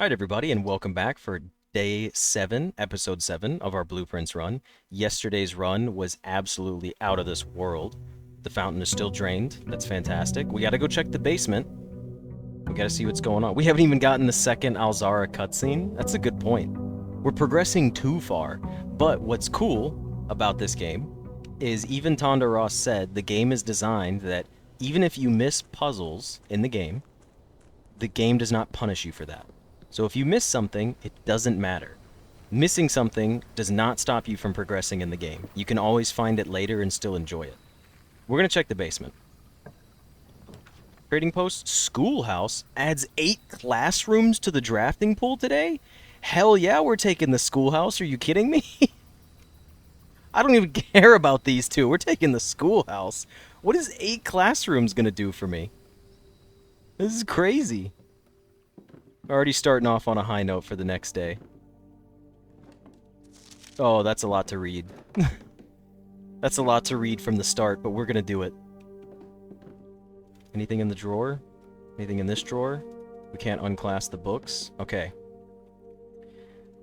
All right, everybody, and welcome back for day 7, episode 7 of our Blueprints run. Yesterday's run was absolutely out of this world. The fountain is still drained. That's fantastic. We gotta go check the basement. We gotta see what's going on. We haven't even gotten the second Alzara cutscene. That's a good point. We're progressing too far. But what's cool about this game is even Tonda Ross said the game is designed that even if you miss puzzles in the game does not punish you for that. So if you miss something, it doesn't matter. Missing something does not stop you from progressing in the game. You can always find it later and still enjoy it. We're going to check the basement. Trading post, schoolhouse adds 8 classrooms to the drafting pool today? Hell yeah, we're taking the schoolhouse. Are you kidding me? I don't even care about these two. We're taking the schoolhouse. What is 8 classrooms going to do for me? This is crazy. Already starting off on a high note for the next day. Oh, that's a lot to read. That's a lot to read from the start, but we're gonna do it. Anything in the drawer? Anything in this drawer? We can't unclass the books. Okay.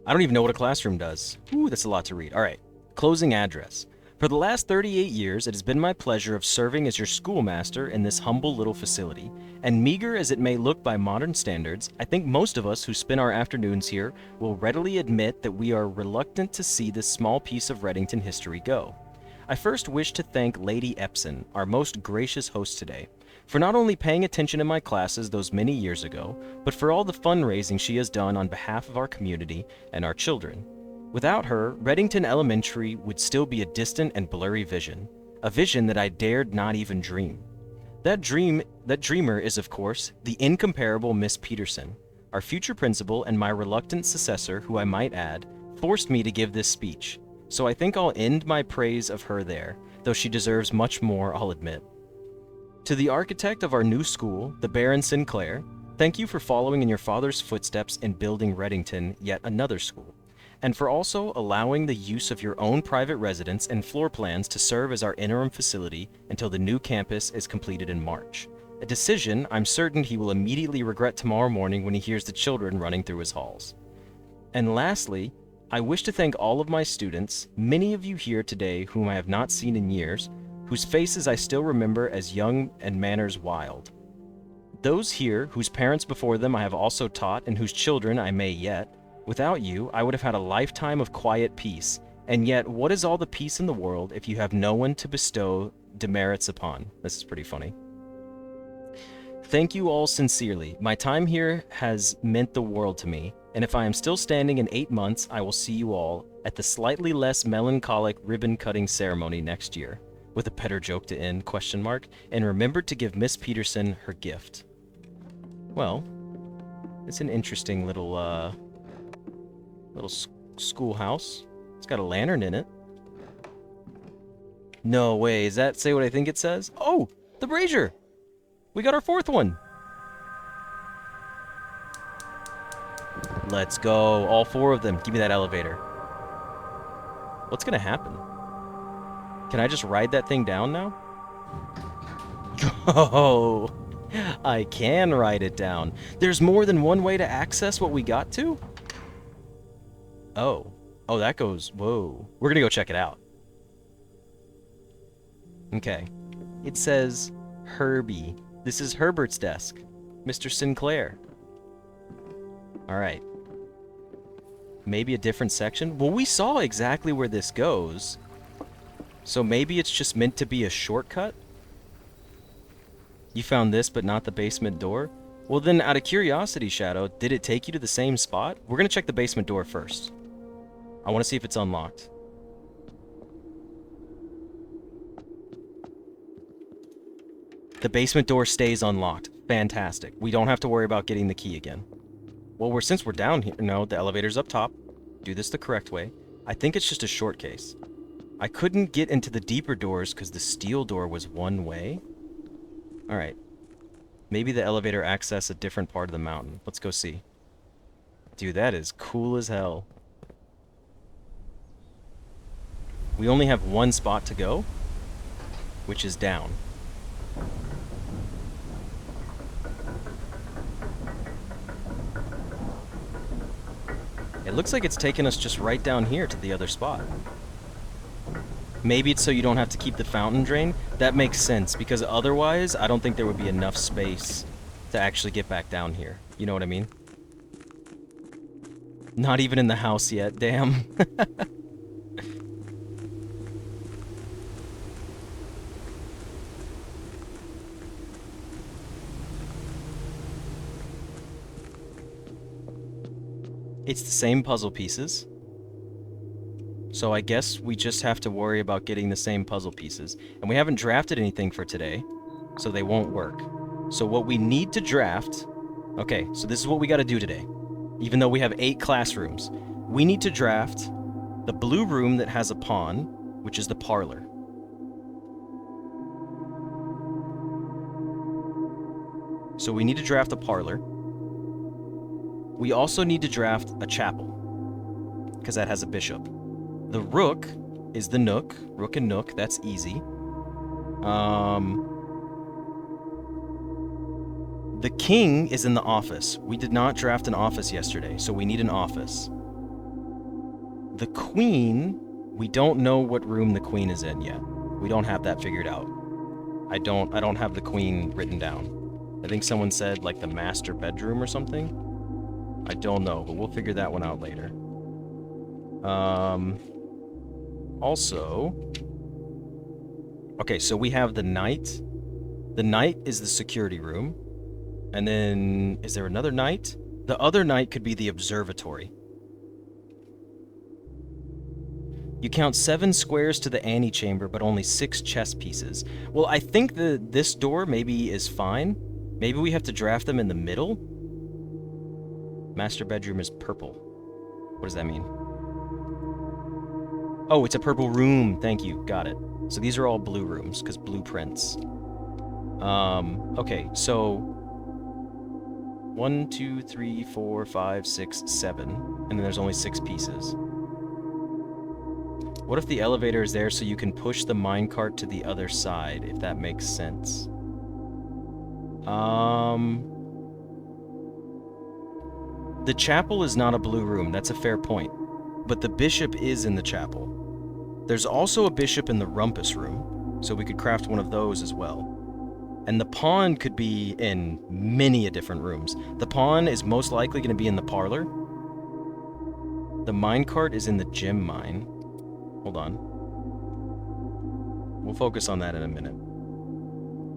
I don't even know what a classroom does. Ooh, that's a lot to read. Alright. Closing address. For the last 38 years, it has been my pleasure of serving as your schoolmaster in this humble little facility, and meager as it may look by modern standards, I think most of us who spend our afternoons here will readily admit that we are reluctant to see this small piece of Reddington history go. I first wish to thank Lady Epson, our most gracious host today, for not only paying attention in my classes those many years ago, but for all the fundraising she has done on behalf of our community and our children. Without her, Reddington Elementary would still be a distant and blurry vision, a vision that I dared not even dream. That dreamer is, of course, the incomparable Miss Peterson, our future principal and my reluctant successor, who I might add, forced me to give this speech, so I think I'll end my praise of her there, though she deserves much more, I'll admit. To the architect of our new school, the Baron Sinclair, thank you for following in your father's footsteps in building Reddington yet another school, and for also allowing the use of your own private residence and floor plans to serve as our interim facility until the new campus is completed in March. A decision I'm certain he will immediately regret tomorrow morning when he hears the children running through his halls. And lastly, I wish to thank all of my students, many of you here today whom I have not seen in years, whose faces I still remember as young and manners wild. Those here whose parents before them I have also taught and whose children I may yet. Without you, I would have had a lifetime of quiet peace, and yet what is all the peace in the world if you have no one to bestow demerits upon? This is pretty funny. Thank you all sincerely. My time here has meant the world to me, and if I am still standing in 8 months, I will see you all at the slightly less melancholic ribbon-cutting ceremony next year, with a better joke to end, ? And remember to give Miss Peterson her gift. Well, it's an interesting little schoolhouse. It's got a lantern in it. No way, does that say what I think it says? Oh, the brazier! We got our 4th one! Let's go, all 4 of them. Give me that elevator. What's gonna happen? Can I just ride that thing down now? Oh, I can ride it down. There's more than one way to access what we got to? Oh. Oh, that goes... Whoa. We're gonna go check it out. Okay. It says Herbie. This is Herbert's desk. Mr. Sinclair. Alright. Maybe a different section? Well, we saw exactly where this goes. So maybe it's just meant to be a shortcut? You found this, but not the basement door? Well then, out of curiosity, Shadow, did it take you to the same spot? We're gonna check the basement door first. I want to see if it's unlocked. The basement door stays unlocked. Fantastic. We don't have to worry about getting the key again. Well, since we're down here... No, the elevator's up top. Do this the correct way. I think it's just a short case. I couldn't get into the deeper doors because the steel door was one way. Alright. Maybe the elevator accessed a different part of the mountain. Let's go see. Dude, that is cool as hell. We only have one spot to go, which is down. It looks like it's taking us just right down here to the other spot. Maybe it's so you don't have to keep the fountain drain. That makes sense, because otherwise, I don't think there would be enough space to actually get back down here. You know what I mean? Not even in the house yet, damn. It's the same puzzle pieces. So I guess we just have to worry about getting the same puzzle pieces. And we haven't drafted anything for today, so they won't work. So what we need to draft... Okay, so this is what we got to do today. Even though we have 8 classrooms. We need to draft the blue room that has a pawn, which is the parlor. So we need to draft a parlor. We also need to draft a chapel, because that has a bishop. The rook is the nook. Rook and nook, that's easy. The king is in the office. We did not draft an office yesterday, so we need an office. The queen, we don't know what room the queen is in yet. We don't have that figured out. I don't have the queen written down. I think someone said like the master bedroom or something. I don't know, but we'll figure that one out later. Also... Okay, so we have the knight. The knight is the security room. And then... Is there another knight? The other knight could be the observatory. You count 7 squares to the antechamber, but only 6 chess pieces. Well, I think this door maybe is fine. Maybe we have to draft them in the middle? Master bedroom is purple. What does that mean? Oh, it's a purple room. Thank you. Got it. So these are all blue rooms, because blueprints. Okay, so... 1, 2, 3, 4, 5, 6, 7. And then there's only 6 pieces. What if the elevator is there so you can push the minecart to the other side, if that makes sense? The chapel is not a blue room, that's a fair point. But the bishop is in the chapel. There's also a bishop in the rumpus room, so we could craft one of those as well. And the pawn could be in many a different rooms. The pawn is most likely going to be in the parlor. The minecart is in the gem mine. Hold on. We'll focus on that in a minute.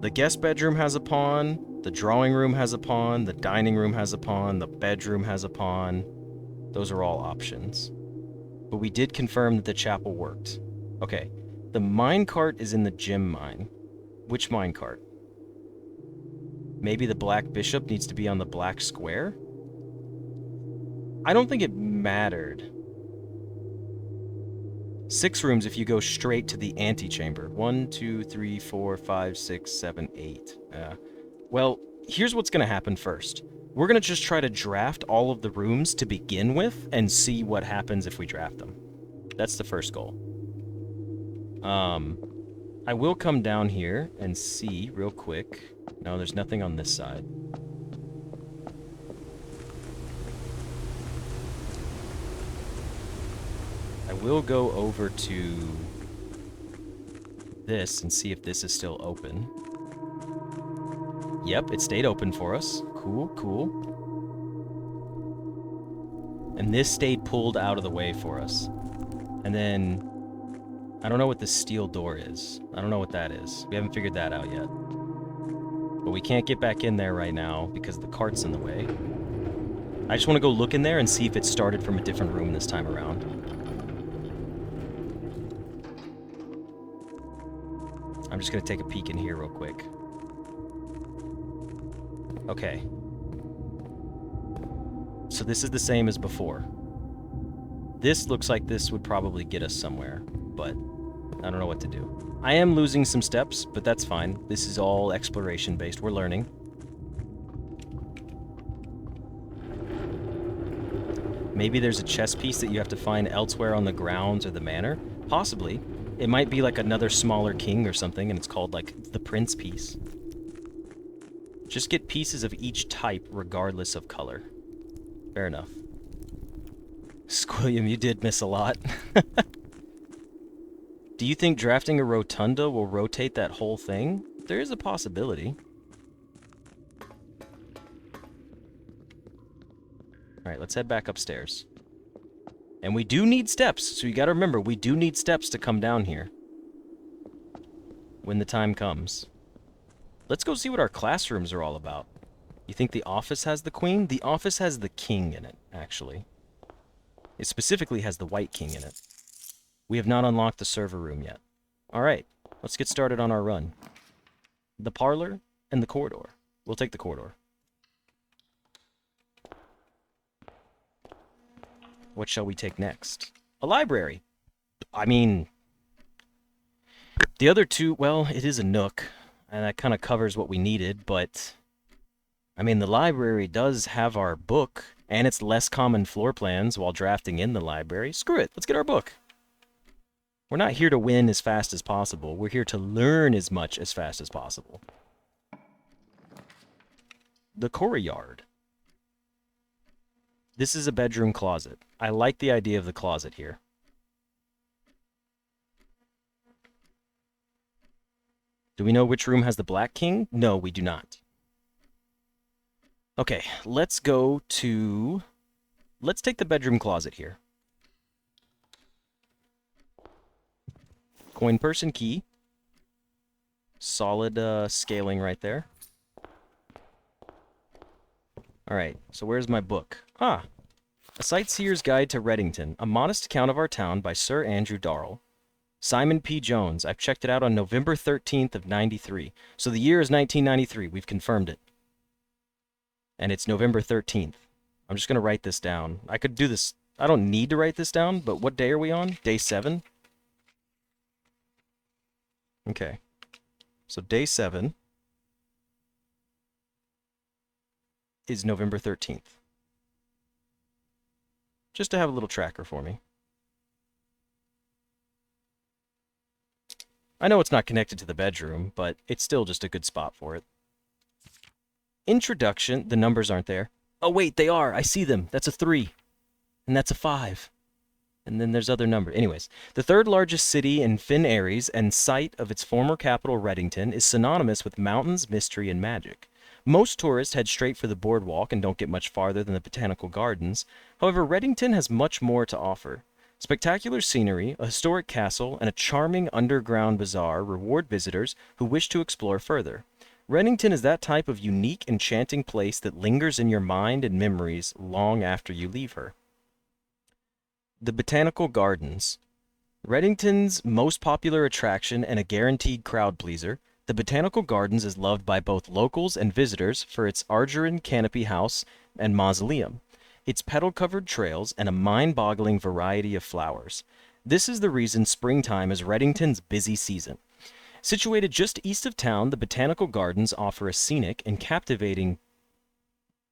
The guest bedroom has a pawn. The drawing room has a pawn. The dining room has a pawn. The bedroom has a pawn. Those are all options. But we did confirm that the chapel worked. Okay. The minecart is in the gem mine. Which minecart? Maybe the black bishop needs to be on the black square? I don't think it mattered. 6 rooms if you go straight to the antechamber. 1, 2, 3, 4, 5, 6, 7, 8. Well, here's what's going to happen first. We're going to just try to draft all of the rooms to begin with and see what happens if we draft them. That's the first goal. I will come down here and see real quick. No, there's nothing on this side. I will go over to this and see if this is still open. Yep, it stayed open for us. Cool, cool. And this stayed pulled out of the way for us. And then... I don't know what the steel door is. I don't know what that is. We haven't figured that out yet. But we can't get back in there right now because the cart's in the way. I just want to go look in there and see if it started from a different room this time around. I'm just going to take a peek in here real quick. Okay. So this is the same as before. This looks like this would probably get us somewhere, but I don't know what to do. I am losing some steps, but that's fine. This is all exploration-based. We're learning. Maybe there's a chess piece that you have to find elsewhere on the grounds or the manor. Possibly. It might be like another smaller king or something, and it's called, like, the prince piece. Just get pieces of each type regardless of color. Fair enough. Squilliam, you did miss a lot. Do you think drafting a rotunda will rotate that whole thing? There is a possibility. Alright, let's head back upstairs. And we do need steps, so you gotta remember, we do need steps to come down here. When the time comes. Let's go see what our classrooms are all about. You think the office has the queen? The office has the king in it, actually. It specifically has the white king in it. We have not unlocked the server room yet. Alright, let's get started on our run. The parlor and the corridor. We'll take the corridor. What shall we take next? A library. I mean, the other two, well, it is a nook, and that kind of covers what we needed, but I mean, the library does have our book, and it's less common floor plans while drafting in the library. Screw it, let's get our book. We're not here to win as fast as possible. We're here to learn as much as fast as possible. The courtyard. This is a bedroom closet. I like the idea of the closet here. Do we know which room has the Black King? No, we do not. Okay, let's go to... Let's take the bedroom closet here. Coin purse and key. Solid scaling right there. Alright, so where's my book? Ah, A Sightseer's Guide to Reddington, a modest account of our town by Sir Andrew Darrell. Simon P. Jones. I've checked it out on November 13th of 93. So the year is 1993. We've confirmed it. And it's November 13th. I'm just going to write this down. I could do this. I don't need to write this down, but what day are we on? Day 7? Okay. So day 7 is November 13th. Just to have a little tracker for me. I know it's not connected to the bedroom, but it's still just a good spot for it. Introduction. The numbers aren't there. Oh, wait, they are. I see them. That's a 3. And that's a 5. And then there's other numbers. Anyways, the third largest city in Finn Aries and site of its former capital, Reddington, is synonymous with mountains, mystery, and magic. Most tourists head straight for the boardwalk and don't get much farther than the botanical gardens. However, Reddington has much more to offer. Spectacular scenery, a historic castle, and a charming underground bazaar reward visitors who wish to explore further. Reddington is that type of unique, enchanting place that lingers in your mind and memories long after you leave her. The Botanical Gardens. Reddington's most popular attraction and a guaranteed crowd pleaser, the Botanical Gardens is loved by both locals and visitors for its Argeron canopy house and mausoleum, its petal-covered trails, and a mind-boggling variety of flowers. This is the reason springtime is Reddington's busy season. Situated just east of town, the Botanical Gardens offer a scenic and captivating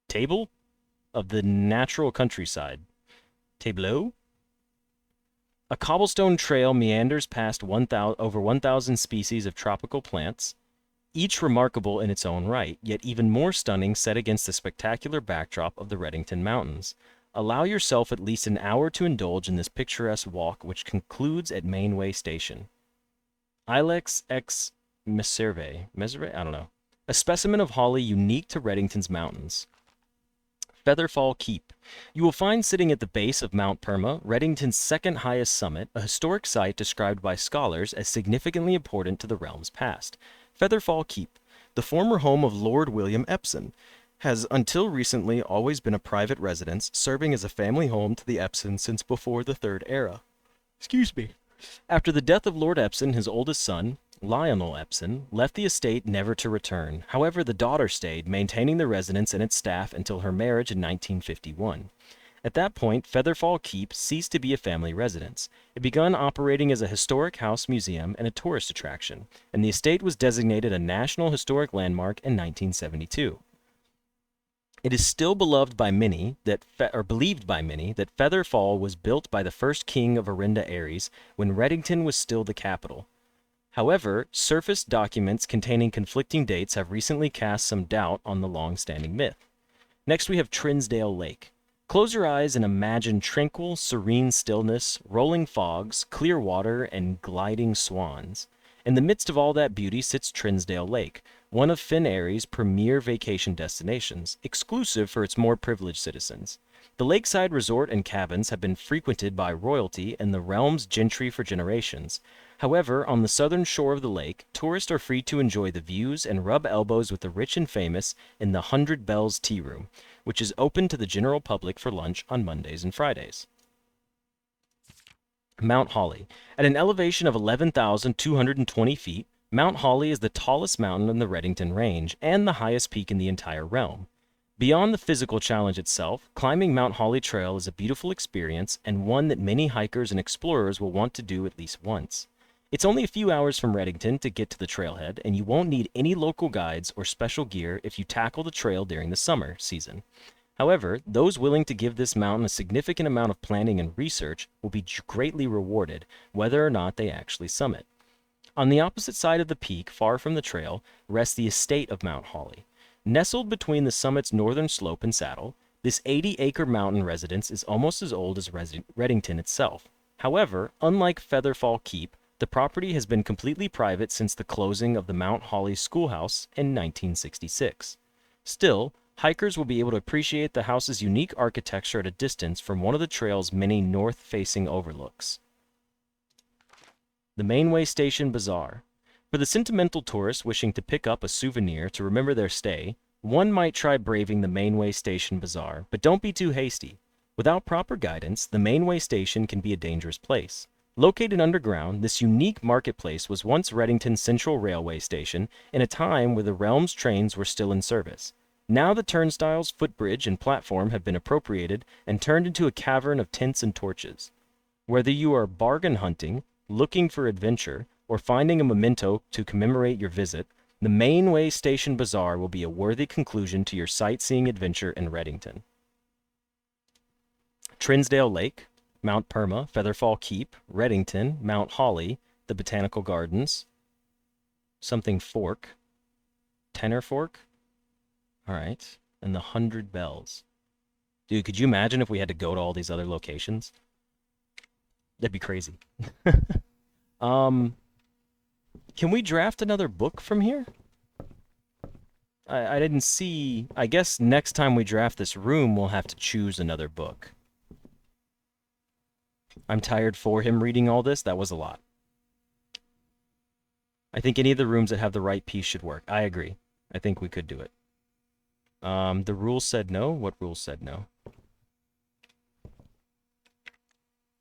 table of the natural countryside. Tableau? A cobblestone trail meanders past over 1,000 species of tropical plants, each remarkable in its own right, yet even more stunning set against the spectacular backdrop of the Reddington Mountains. Allow yourself at least an hour to indulge in this picturesque walk, which concludes at Mainway Station. Ilex ex Meserve. I don't know. A specimen of holly unique to Reddington's mountains. Featherfall Keep. You will find sitting at the base of Mount Perma, Reddington's second highest summit, a historic site described by scholars as significantly important to the realm's past. Featherfall Keep, the former home of Lord William Epson, has until recently always been a private residence, serving as a family home to the Epsons since before the Third Era. Excuse me. After the death of Lord Epson, his oldest son, Lionel Epson, left the estate never to return. However, the daughter stayed, maintaining the residence and its staff until her marriage in 1951. At that point, Featherfall Keep ceased to be a family residence. It began operating as a historic house museum and a tourist attraction, and the estate was designated a National Historic Landmark in 1972. It is still beloved by many believed by many that Featherfall was built by the first king of Arinda Aries when Reddington was still the capital. However, surfaced documents containing conflicting dates have recently cast some doubt on the long-standing myth. Next, we have Trinsdale Lake. Close your eyes and imagine tranquil, serene stillness, rolling fogs, clear water, and gliding swans. In the midst of all that beauty sits Trinsdale Lake, one of Finn Airy's premier vacation destinations, exclusive for its more privileged citizens. The lakeside resort and cabins have been frequented by royalty and the realm's gentry for generations. However, on the southern shore of the lake, tourists are free to enjoy the views and rub elbows with the rich and famous in the 100 Bells Tea Room, which is open to the general public for lunch on Mondays and Fridays. Mount Holly. At an elevation of 11,220 feet, Mount Holly is the tallest mountain in the Reddington Range and the highest peak in the entire realm. Beyond the physical challenge itself, climbing Mount Holly Trail is a beautiful experience and one that many hikers and explorers will want to do at least once. It's only a few hours from Reddington to get to the trailhead, and you won't need any local guides or special gear if you tackle the trail during the summer season. However, those willing to give this mountain a significant amount of planning and research will be greatly rewarded, whether or not they actually summit. On the opposite side of the peak, far from the trail, rests the estate of Mount Holly. Nestled between the summit's northern slope and saddle, this 80-acre mountain residence is almost as old as Reddington itself. However, unlike Featherfall Keep, the property has been completely private since the closing of the Mount Holly Schoolhouse in 1966. Still, hikers will be able to appreciate the house's unique architecture at a distance from one of the trail's many north-facing overlooks. The Mainway Station Bazaar. For the sentimental tourist wishing to pick up a souvenir to remember their stay, one might try braving the Mainway Station Bazaar, but don't be too hasty. Without proper guidance, the Mainway Station can be a dangerous place. Located underground, this unique marketplace was once Reddington's Central Railway Station in a time where the realm's trains were still in service. Now the turnstiles, footbridge, and platform have been appropriated and turned into a cavern of tents and torches. Whether you are bargain hunting, looking for adventure, or finding a memento to commemorate your visit, the Mainway Station Bazaar will be a worthy conclusion to your sightseeing adventure in Reddington. Trinsdale Lake, Mount Perma, Featherfall Keep, Reddington, Mount Holly, the Botanical Gardens, something Fork, Tenor Fork, all right, and the 100 Bells. Dude, could you imagine if we had to go to all these other locations? That'd be crazy. Can we draft another book from here? I didn't see... I guess next time we draft this room, we'll have to choose another book. I'm tired for him reading all this. That was a lot. I think any of the rooms that have the right piece should work. I agree. I think we could do it. The rules said no? What rules said no?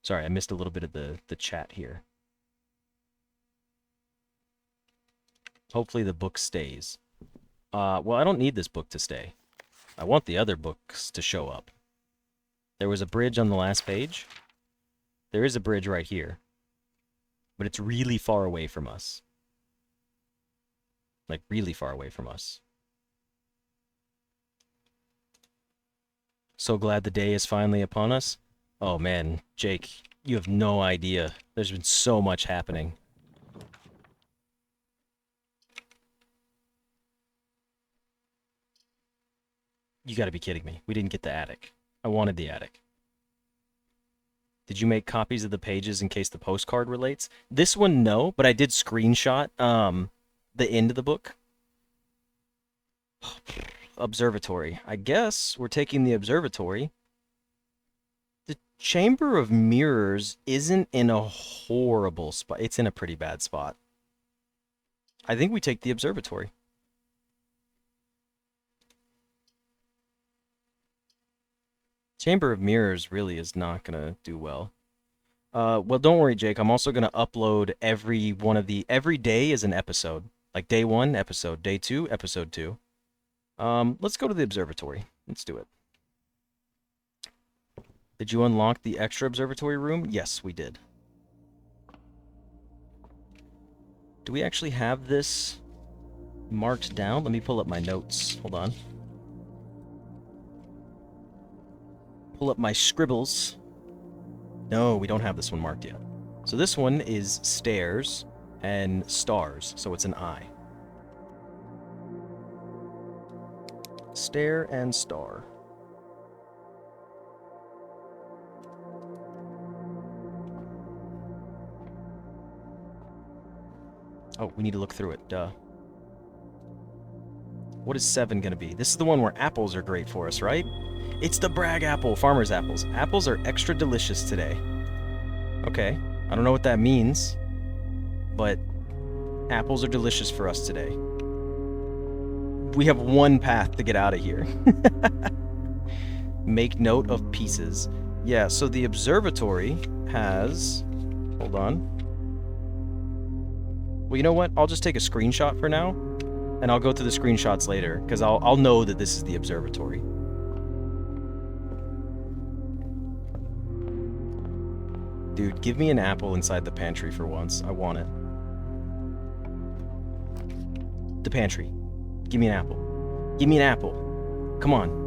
Sorry, I missed a little bit of the chat here. Hopefully the book stays. Well, I don't need this book to stay. I want the other books to show up. There was a bridge on the last page. There is a bridge right here. But it's really far away from us. Like, really far away from us. So glad the day is finally upon us. Oh man, Jake, you have no idea. There's been so much happening. You gotta be kidding me. We didn't get the attic. I wanted the attic. Did you make copies of the pages in case the postcard relates? This one, no, but I did screenshot the end of the book. Observatory. I guess we're taking the observatory. The Chamber of Mirrors isn't in a horrible spot. It's in a pretty bad spot. I think we take the observatory. Chamber of Mirrors really is not going to do well. Well, don't worry, Jake. I'm also going to upload every one of the... Every day is an episode. Like day 1, episode. Day 2, episode 2. Let's go to the observatory. Let's do it. Did you unlock the extra observatory room? Yes, we did. Do we actually have this marked down? Let me pull up my notes. Hold on. Pull up my scribbles. No, we don't have this one marked yet. So this one is stairs and stars, so it's an I. Stair and star. Oh, we need to look through it. Duh. What is 7 going to be? This is the one where apples are great for us, right? It's the Bragapple, farmer's apples. Apples are extra delicious today. Okay, I don't know what that means, but apples are delicious for us today. We have one path to get out of here. Make note of pieces. Yeah, so the observatory has... Hold on. Well, you know what? I'll just take a screenshot for now, and I'll go through the screenshots later, because I'll know that this is the observatory. Dude, give me an apple inside the pantry for once. I want it. The pantry. Give me an apple. Give me an apple. Come on.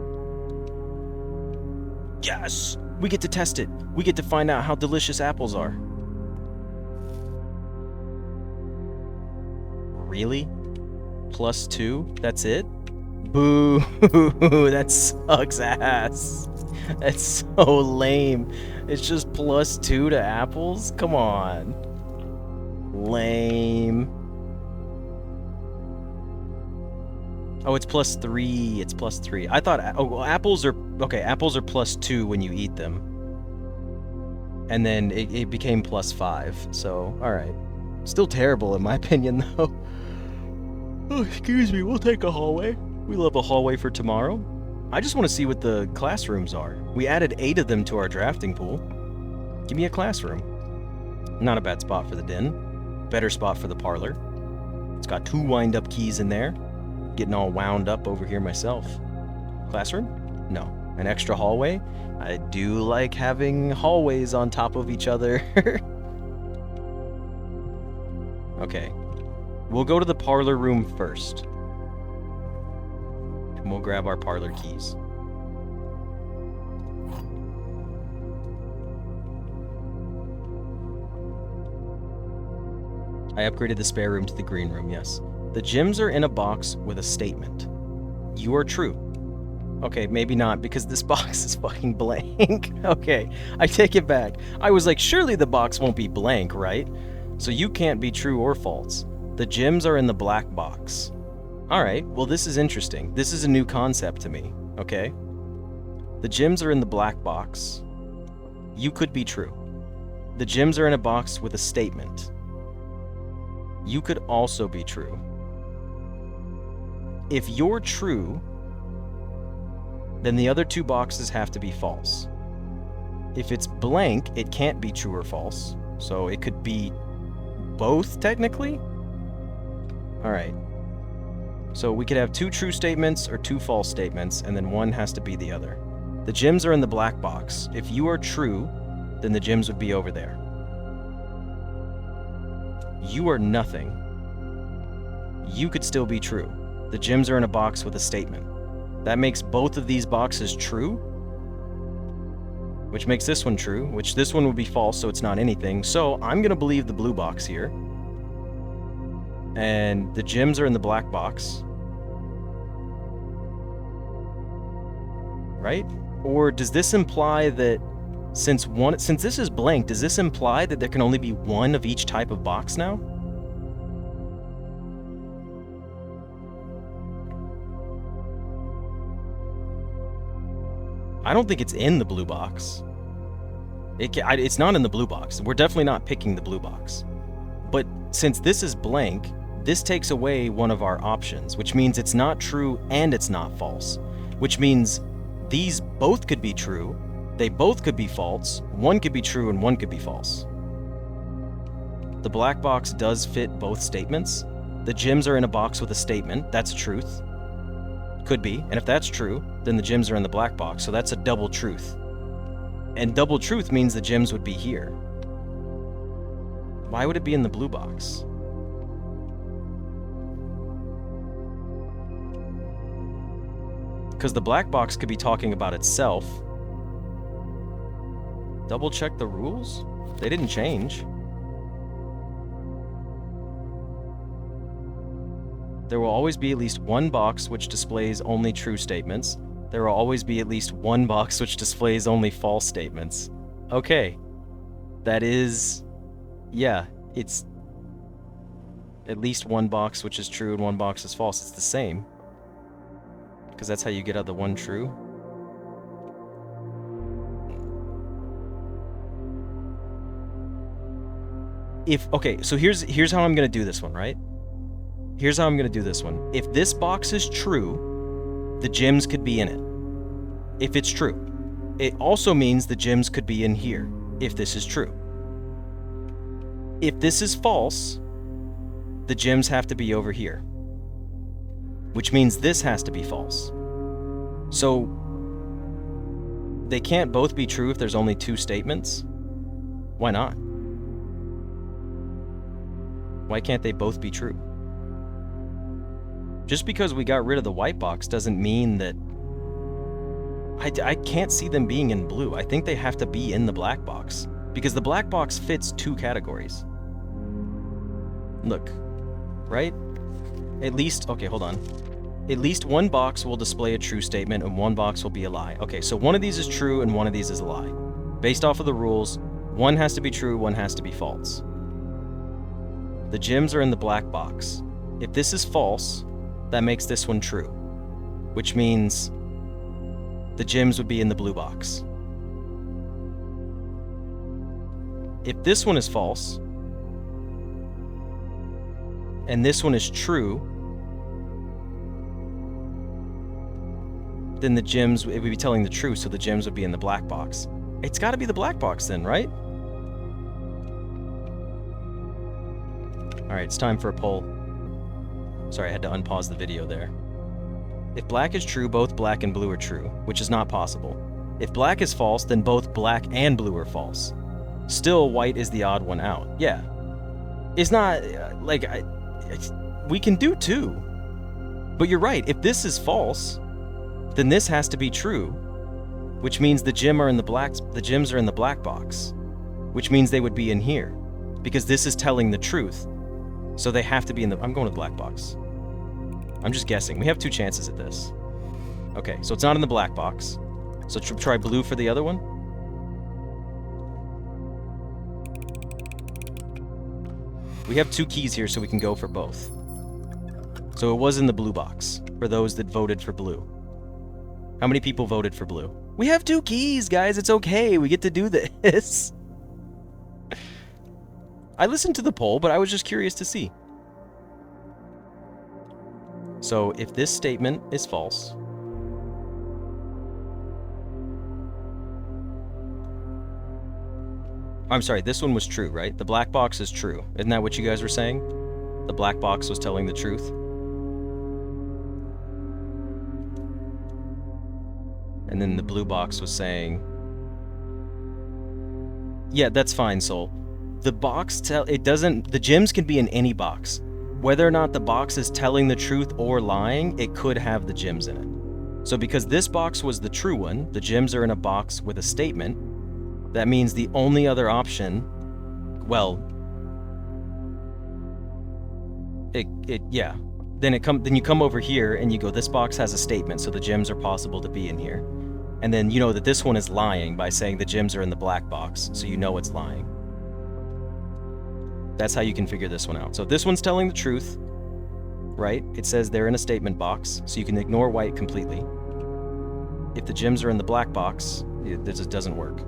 Yes! We get to test it. We get to find out how delicious apples are. Really? +2? That's it? Boo! That sucks ass. That's so lame. It's just +2 to apples? Come on. Lame. Oh, it's +3. It's +3. I thought... Oh, well, apples are... Okay, apples are +2 when you eat them. And then it became +5. So, alright. Still terrible in my opinion, though. Oh, excuse me. We'll take a hallway. We love a hallway for tomorrow. I just want to see what the classrooms are. We added 8 of them to our drafting pool. Give me a classroom. Not a bad spot for the den. Better spot for the parlor. It's got 2 wind-up keys in there. Getting all wound up over here myself. Classroom? No. An extra hallway? I do like having hallways on top of each other. Okay. We'll go to the parlor room first. And we'll grab our parlor keys. I upgraded the spare room to the green room, yes. The gems are in a box with a statement. You are true. Okay, maybe not, because this box is fucking blank. Okay, I take it back. I was like, surely the box won't be blank, right? So you can't be true or false. The gems are in the black box. Alright, well this is interesting. This is a new concept to me, okay? The gems are in the black box. You could be true. The gems are in a box with a statement. You could also be true. If you're true, then the other 2 boxes have to be false. If it's blank, it can't be true or false. So it could be both, technically? Alright. So we could have 2 true statements or 2 false statements, and then one has to be the other. The gems are in the black box. If you are true, then the gems would be over there. You are nothing. You could still be true. The gems are in a box with a statement. That makes both of these boxes true, which makes this one true, which this one would be false, so it's not anything. So I'm going to believe the blue box here. And the gems are in the black box. Right? Or does this imply that since this is blank, does this imply that there can only be one of each type of box now? I don't think it's in the blue box. It's not in the blue box. We're definitely not picking the blue box. But since this is blank, this takes away one of our options, which means it's not true and it's not false. Which means these both could be true, they both could be false, one could be true and one could be false. The black box does fit both statements. The gems are in a box with a statement, that's truth. Could be, and if that's true, then the gems are in the black box, so that's a double truth. And double truth means the gems would be here. Why would it be in the blue box? Because the black box could be talking about itself. Double check the rules? They didn't change. There will always be at least one box which displays only true statements. There will always be at least one box which displays only false statements. Okay. That is... yeah, it's... at least one box which is true and one box is false. It's the same. Because that's how you get out the one true. Okay, so here's how I'm gonna do this one, right? Here's how I'm gonna do this one. If this box is true, the gems could be in it. If it's true. It also means the gems could be in here, if this is true. If this is false, the gems have to be over here. Which means this has to be false. So, they can't both be true if there's only two statements? Why not? Why can't they both be true? Just because we got rid of the white box doesn't mean that... I can't see them being in blue. I think they have to be in the black box. Because the black box fits two categories. Look. Right? At least... Okay, hold on. At least one box will display a true statement and one box will be a lie. Okay, so one of these is true and one of these is a lie. Based off of the rules, one has to be true, one has to be false. The gems are in the black box. If this is false, that makes this one true, which means the gems would be in the blue box. If this one is false, and this one is true, then the gems, it would be telling the truth, so the gems would be in the black box. It's got to be the black box then, right? Alright, it's time for a poll. Sorry, I had to unpause the video there. If black is true, both black and blue are true, which is not possible. If black is false, then both black and blue are false. Still, white is the odd one out. Yeah. It's not, we can do two. But you're right, if this is false, then this has to be true, which means the gems are in the black box, which means they would be in here, because this is telling the truth. So they have to be in the... I'm going to the black box. I'm just guessing. We have two chances at this. Okay, so it's not in the black box. So try blue for the other one. We have two keys here, so we can go for both. So it was in the blue box, for those that voted for blue. How many people voted for blue? We have two keys, guys. It's okay. We get to do this. I listened to the poll, but I was just curious to see. So, if this statement is false... I'm sorry, this one was true, right? The black box is true. Isn't that what you guys were saying? The black box was telling the truth? And then the blue box was saying... Yeah, that's fine, Soul. The box the gems can be in any box. Whether or not the box is telling the truth or lying, it could have the gems in it. So because this box was the true one, the gems are in a box with a statement, that means the only other option, well, yeah. Then you come over here and you go, this box has a statement, so the gems are possible to be in here. And then you know that this one is lying by saying the gems are in the black box, so you know it's lying. That's how you can figure this one out. So this one's telling the truth, right? It says they're in a statement box, so you can ignore white completely. If the gems are in the black box, it just doesn't work.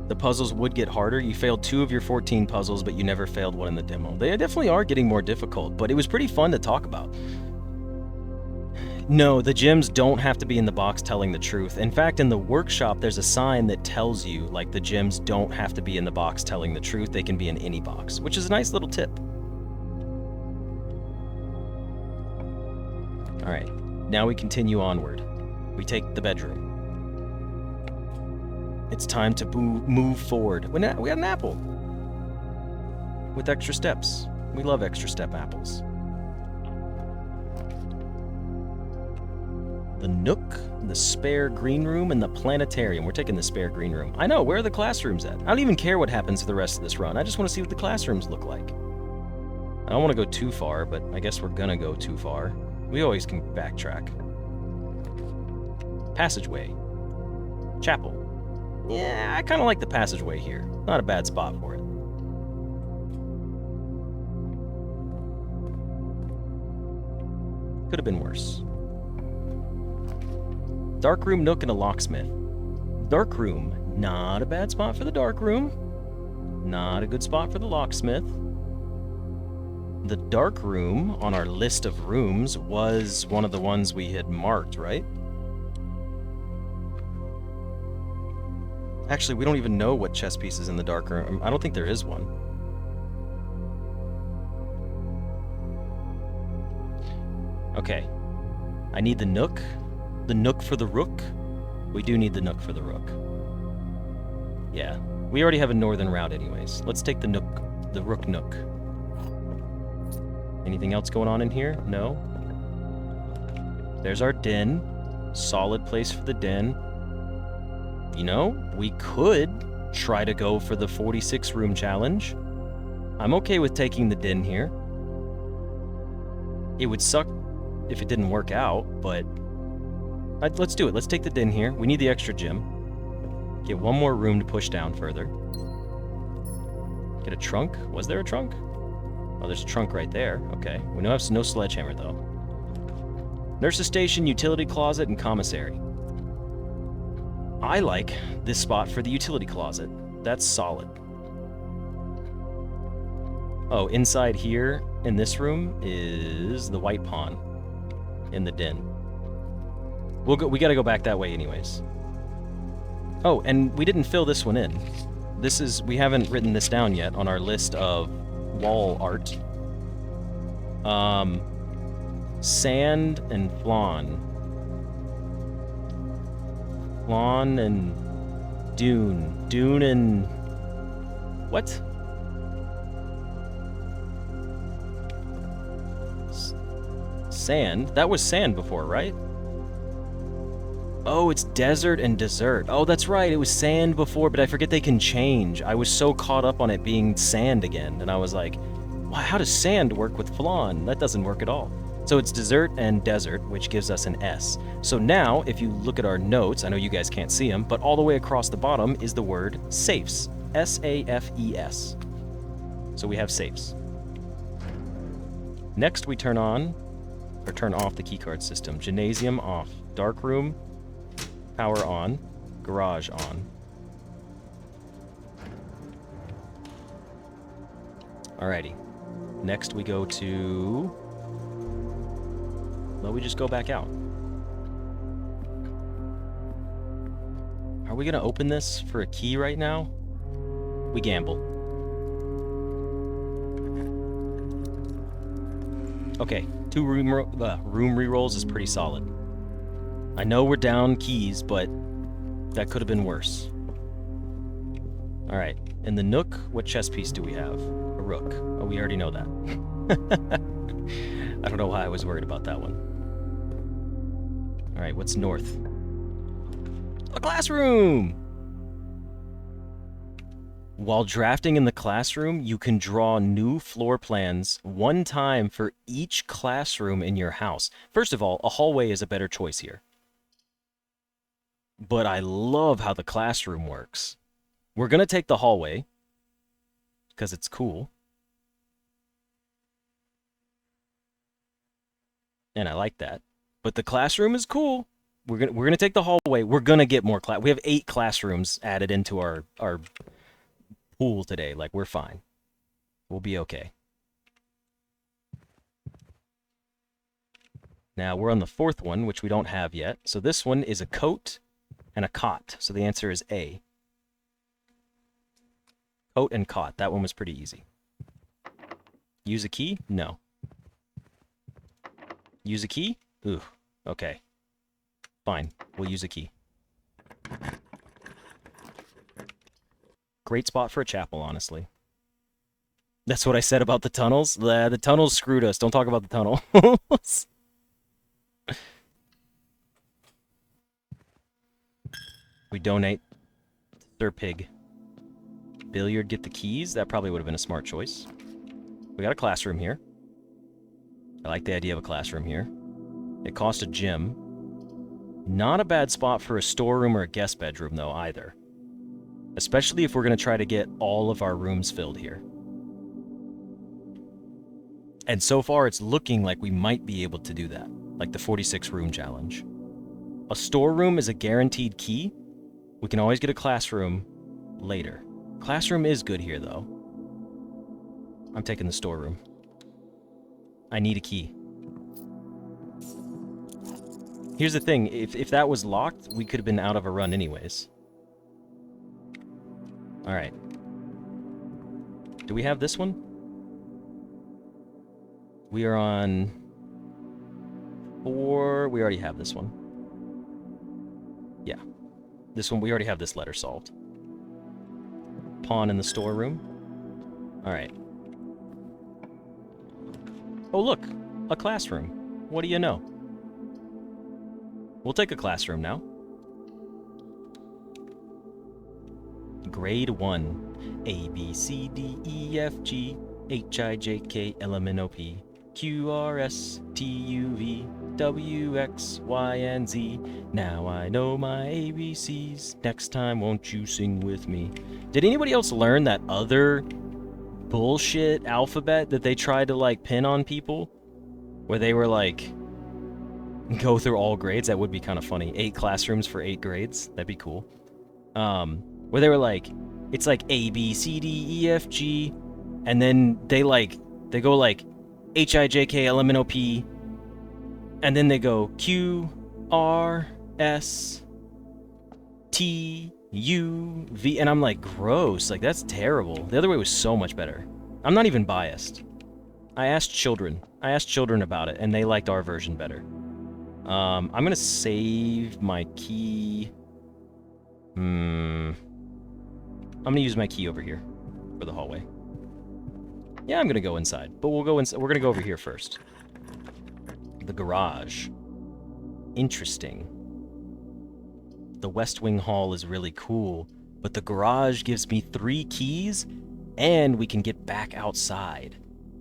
The puzzles would get harder. You failed 2 of your 14 puzzles, but you never failed one in the demo. They definitely are getting more difficult, but it was pretty fun to talk about. No, the gems don't have to be in the box telling the truth. In fact, in the workshop, there's a sign that tells you, like, the gems don't have to be in the box telling the truth. They can be in any box, which is a nice little tip. All right, now we continue onward. We take the bedroom. It's time to move forward. We got an apple with extra steps. We love extra step apples. The nook, the spare green room, and the planetarium. We're taking the spare green room. I know, where are the classrooms at? I don't even care what happens to the rest of this run. I just want to see what the classrooms look like. I don't want to go too far, but I guess we're gonna go too far. We always can backtrack. Passageway. Chapel. Yeah, I kind of like the passageway here. Not a bad spot for it. Could have been worse. Dark room, nook, and a locksmith. Dark room, not a bad spot for the dark room. Not a good spot for the locksmith. The dark room on our list of rooms was one of the ones we had marked, right? Actually, we don't even know what chess piece is in the dark room. I don't think there is one. Okay. I need the nook. The nook for the rook. We do need the nook for the rook. Yeah. We already have a northern route anyways. Let's take the nook. The rook nook. Anything else going on in here? No. There's our den. Solid place for the den. You know, we could try to go for the 46 room challenge. I'm okay with taking the den here. It would suck if it didn't work out, but let's do it. Let's take the den here. We need the extra gym. Get one more room to push down further. Get a trunk. Was there a trunk? Oh, there's a trunk right there. Okay. We know have no sledgehammer, though. Nurse's station, utility closet, and commissary. I like this spot for the utility closet. That's solid. Oh, inside here, in this room, is the white pawn in the den. We gotta go back that way anyways. Oh, and we didn't fill this one in. We haven't written this down yet on our list of wall art. Sand and flan. Flan and dune. Dune and... what? Sand? That was sand before, right? Oh, it's desert and dessert. Oh, that's right. It was sand before, but I forget they can change. I was so caught up on it being sand again, and I was like, wow, how does sand work with flan? That doesn't work at all. So it's dessert and desert, which gives us an S. So now, if you look at our notes, I know you guys can't see them, but all the way across the bottom is the word safes. S-A-F-E-S. So we have safes. Next, we turn on, or turn off the keycard system. Gymnasium off. Dark room, power on. Garage on. Alrighty. Next we go to... well, we just go back out. Are we gonna open this for a key right now? We gamble. Okay, 2 room rerolls is pretty solid. I know we're down keys, but that could have been worse. Alright, in the nook, what chess piece do we have? A rook. Oh, we already know that. I don't know why I was worried about that one. Alright, what's north? A classroom! While drafting in the classroom, you can draw new floor plans one time for each classroom in your house. First of all, a hallway is a better choice here. But I love how the classroom works. We're going to take the hallway, because it's cool. And I like that. But the classroom is cool. We're gonna take the hallway. We're gonna get more class. We have 8 classrooms added into our pool today. Like, we're fine. We'll be okay. Now we're on the 4th one, which we don't have yet. So this one is a coat and a cot. So the answer is A. Coat and cot. That one was pretty easy. Use a key? No. Use a key? Ooh, okay. Fine, we'll use a key. Great spot for a chapel, honestly. That's what I said about the tunnels. The tunnels screwed us. Don't talk about the tunnels. We donate Sir Pig. Billiard, get the keys. That probably would have been a smart choice. We got a classroom here. I like the idea of a classroom here. It cost a gym. Not a bad spot for a storeroom or a guest bedroom, though, either. Especially if we're going to try to get all of our rooms filled here. And so far, it's looking like we might be able to do that, like the 46 room challenge. A storeroom is a guaranteed key. We can always get a classroom later. Classroom is good here, though. I'm taking the storeroom. I need a key. Here's the thing. If that was locked, we could have been out of a run anyways. All right. Do we have this one? We are on 4. We already have this one. Yeah. This one, we already have this letter solved. Pawn in the storeroom. All right. Oh, look. A classroom. What do you know? We'll take a classroom now. Grade 1. A, B, C, D, E, F, G, H, I, J, K, L, M, N, O, P, Q, R, S, T, U, V, W, X, Y, and Z. Now I know my ABCs. Next time, won't you sing with me? Did anybody else learn that other bullshit alphabet that they tried to, like, pin on people? Where they were, like, go through all grades? That would be kind of funny. 8 classrooms for 8 grades. That'd be cool. Where they were like, it's like A, B, C, D, E, F, G, and then they go like H, I, J, K, L, M, N, O, P, and then they go Q, R, S, T, U, V, and I'm like, gross, like that's terrible. The other way was so much better. I'm not even biased. I asked children about it, and they liked our version better. I'm gonna save my key. I'm gonna use my key over here for the hallway. Yeah, I'm gonna go inside, but we'll go inside. We're gonna go over here first. The garage. Interesting. The West Wing Hall is really cool, but the garage gives me 3 keys, and we can get back outside.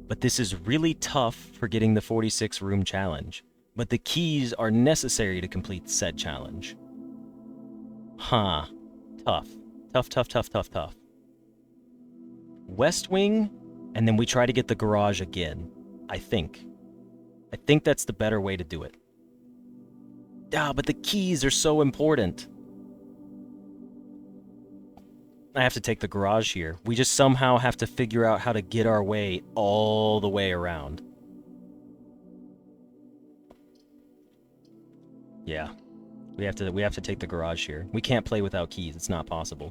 But this is really tough for getting the 46 room challenge. But the keys are necessary to complete said challenge. Huh. Tough. Tough. West Wing, and then we try to get the garage again. I think that's the better way to do it. Ah, but the keys are so important. I have to take the garage here. We just somehow have to figure out how to get our way all the way around. Yeah. We have to take the garage here. We can't play without keys. It's not possible.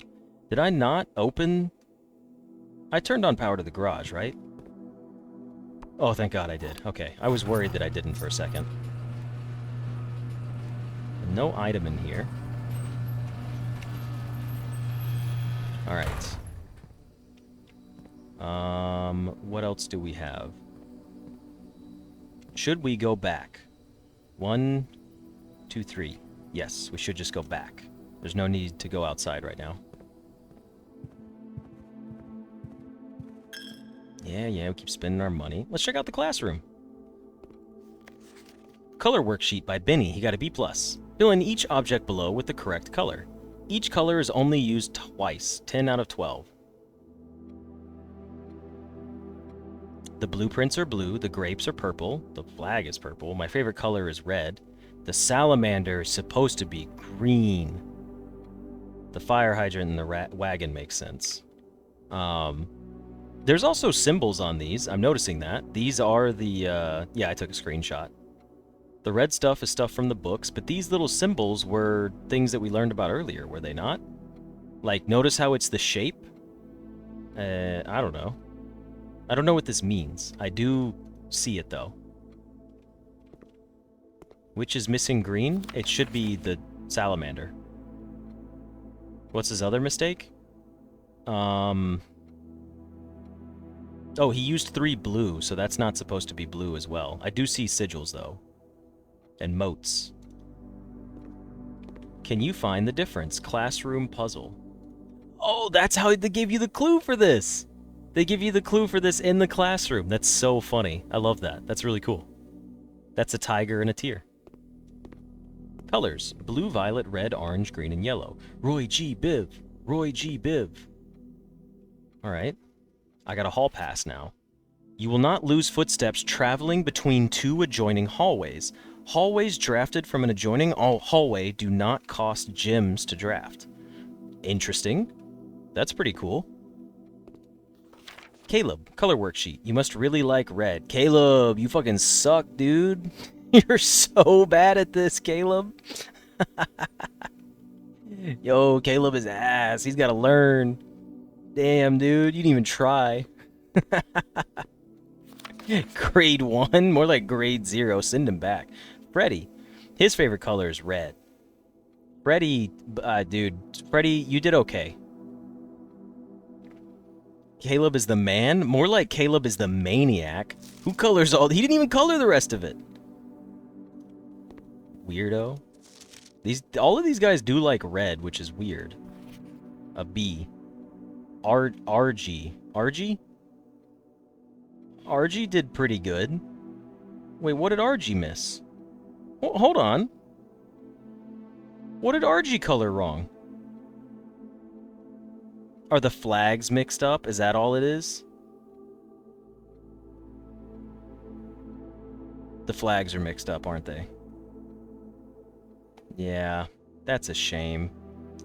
Did I not open? I turned on power to the garage, right? Oh, thank God I did. Okay. I was worried that I didn't for a second. No item in here. All right. What else do we have? Should we go back? 1, 2, 3. Yes, we should just go back. There's no need to go outside right now. Yeah, we keep spending our money. Let's check out the classroom. Color worksheet by Benny. He got a B+. Fill in each object below with the correct color. Each color is only used twice. 10 out of 12. The blueprints are blue. The grapes are purple. The flag is purple. My favorite color is red. The salamander is supposed to be green. The fire hydrant and the wagon makes sense. There's also symbols on these. I'm noticing that. These are the, yeah, I took a screenshot. The red stuff is stuff from the books, but these little symbols were things that we learned about earlier, were they not? Like, notice how it's the shape? I don't know. I don't know what this means. I do see it, though. Which is missing green? It should be the salamander. What's his other mistake? Oh, he used 3 blue, so that's not supposed to be blue as well. I do see sigils, though. And moats. Can you find the difference? Classroom puzzle. Oh, that's how they gave you the clue for this! They give you the clue for this in the classroom. That's so funny. I love that. That's really cool. That's a tiger and a tear. Colors. Blue, violet, red, orange, green, and yellow. Roy G. Biv. Roy G. Biv. Alright. I got a hall pass now. You will not lose footsteps traveling between two adjoining hallways. Hallways drafted from an adjoining hallway do not cost gems to draft. Interesting. That's pretty cool. Caleb, color worksheet. You must really like red. Caleb, you fucking suck, dude. You're so bad at this, Caleb. Yo, Caleb is ass. He's got to learn. Damn, dude. You didn't even try. Grade 1? More like grade 0. Send him back. Freddy. His favorite color is red. Freddy, dude. Freddy, you did okay. Caleb is the man? More like Caleb is the maniac. Who colors all... He didn't even color the rest of it. Weirdo. All of these guys do like red, which is weird. A B. RG. RG? RG did pretty good. Wait, what did RG miss? Hold on. What did RG color wrong? Are the flags mixed up? Is that all it is? The flags are mixed up, aren't they? Yeah, that's a shame.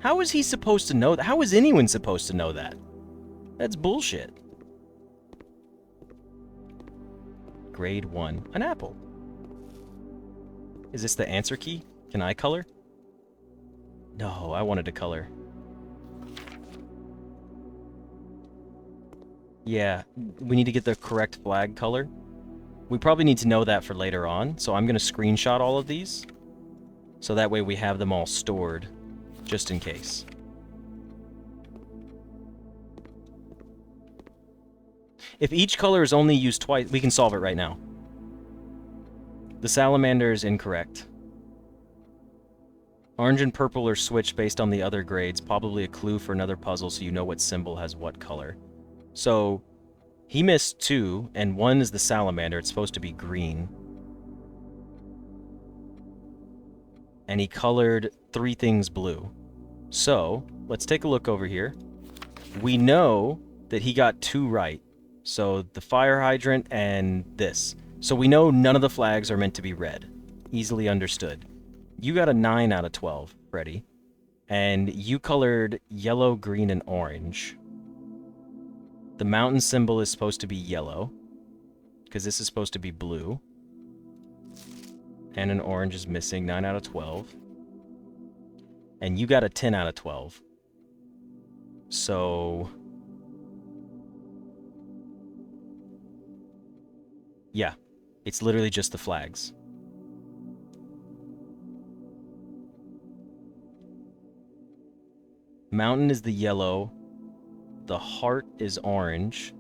How is he supposed to know that? How is anyone supposed to know that? That's bullshit. Grade 1. An apple. Is this the answer key? Can I color? No, I wanted to color. Yeah, we need to get the correct flag color. We probably need to know that for later on, so I'm going to screenshot all of these. So that way we have them all stored, just in case. If each color is only used twice, we can solve it right now. The salamander is incorrect. Orange and purple are switched based on the other grades, probably a clue for another puzzle so you know what symbol has what color. So, he missed 2, and 1 is the salamander. It's supposed to be green. And he colored 3 things blue. So, let's take a look over here. We know that he got 2 right. So, the fire hydrant and this. So we know none of the flags are meant to be red. Easily understood. You got a 9 out of 12, Freddy. And you colored yellow, green, and orange. The mountain symbol is supposed to be yellow, because this is supposed to be blue. And an orange is missing, 9 out of 12. And you got a 10 out of 12. So... yeah, it's literally just the flags. Mountain is the yellow. The heart is orange,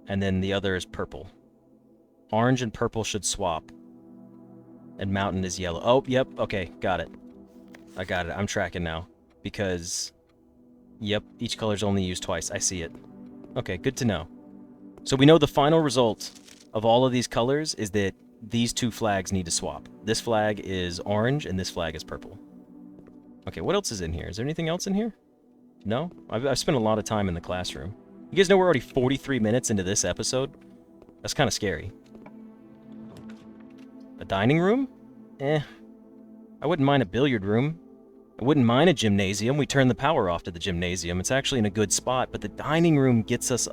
and then the other is purple. Orange and purple should swap. And mountain is yellow. Oh, yep, okay, got it. I got it, I'm tracking now. Because, yep, each color's only used twice. I see it. Okay, good to know. So we know the final result of all of these colors is that these 2 flags need to swap. This flag is orange, and this flag is purple. Okay, what else is in here? Is there anything else in here? No? I've spent a lot of time in the classroom. You guys know we're already 43 minutes into this episode? That's kind of scary. A dining room? Eh. I wouldn't mind a billiard room. I wouldn't mind a gymnasium. We turn the power off to the gymnasium. It's actually in a good spot, but the dining room gets us...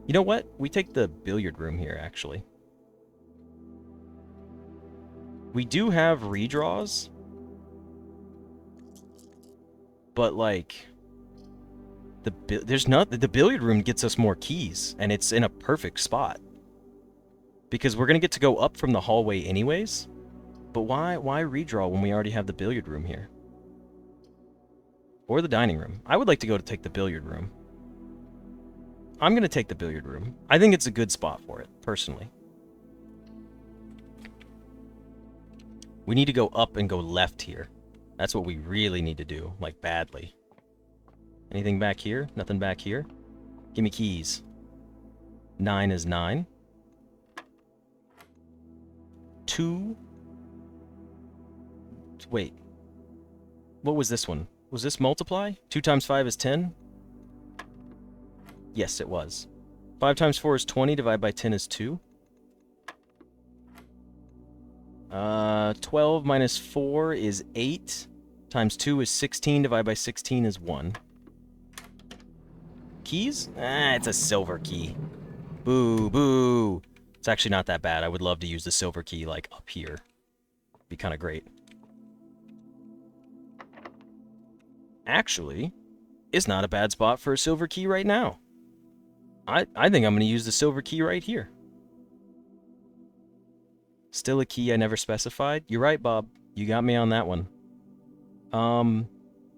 You know what? We take the billiard room here, actually. We do have redraws. But, like... The billiard room gets us more keys, and it's in a perfect spot. Because we're going to get to go up from the hallway anyways. But why redraw when we already have the billiard room here? Or the dining room. I would like to go to take the billiard room. I'm going to take the billiard room. I think it's a good spot for it, personally. We need to go up and go left here. That's what we really need to do, like badly. Anything back here? Nothing back here? Give me keys. 9 is 9. 2. Wait. What was this one? Was this multiply? 2 times 5 is 10? Yes, it was. 5 times 4 is 20, divided by 10 is 2. 12 minus 4 is 8, times 2 is 16, divided by 16 is 1. Keys? Ah, it's a silver key. Boo, boo. It's actually not that bad. I would love to use the silver key, like, up here. Be kind of great. Actually, it's not a bad spot for a silver key right now. I think I'm going to use the silver key right here. Still a key I never specified? You're right, Bob. You got me on that one.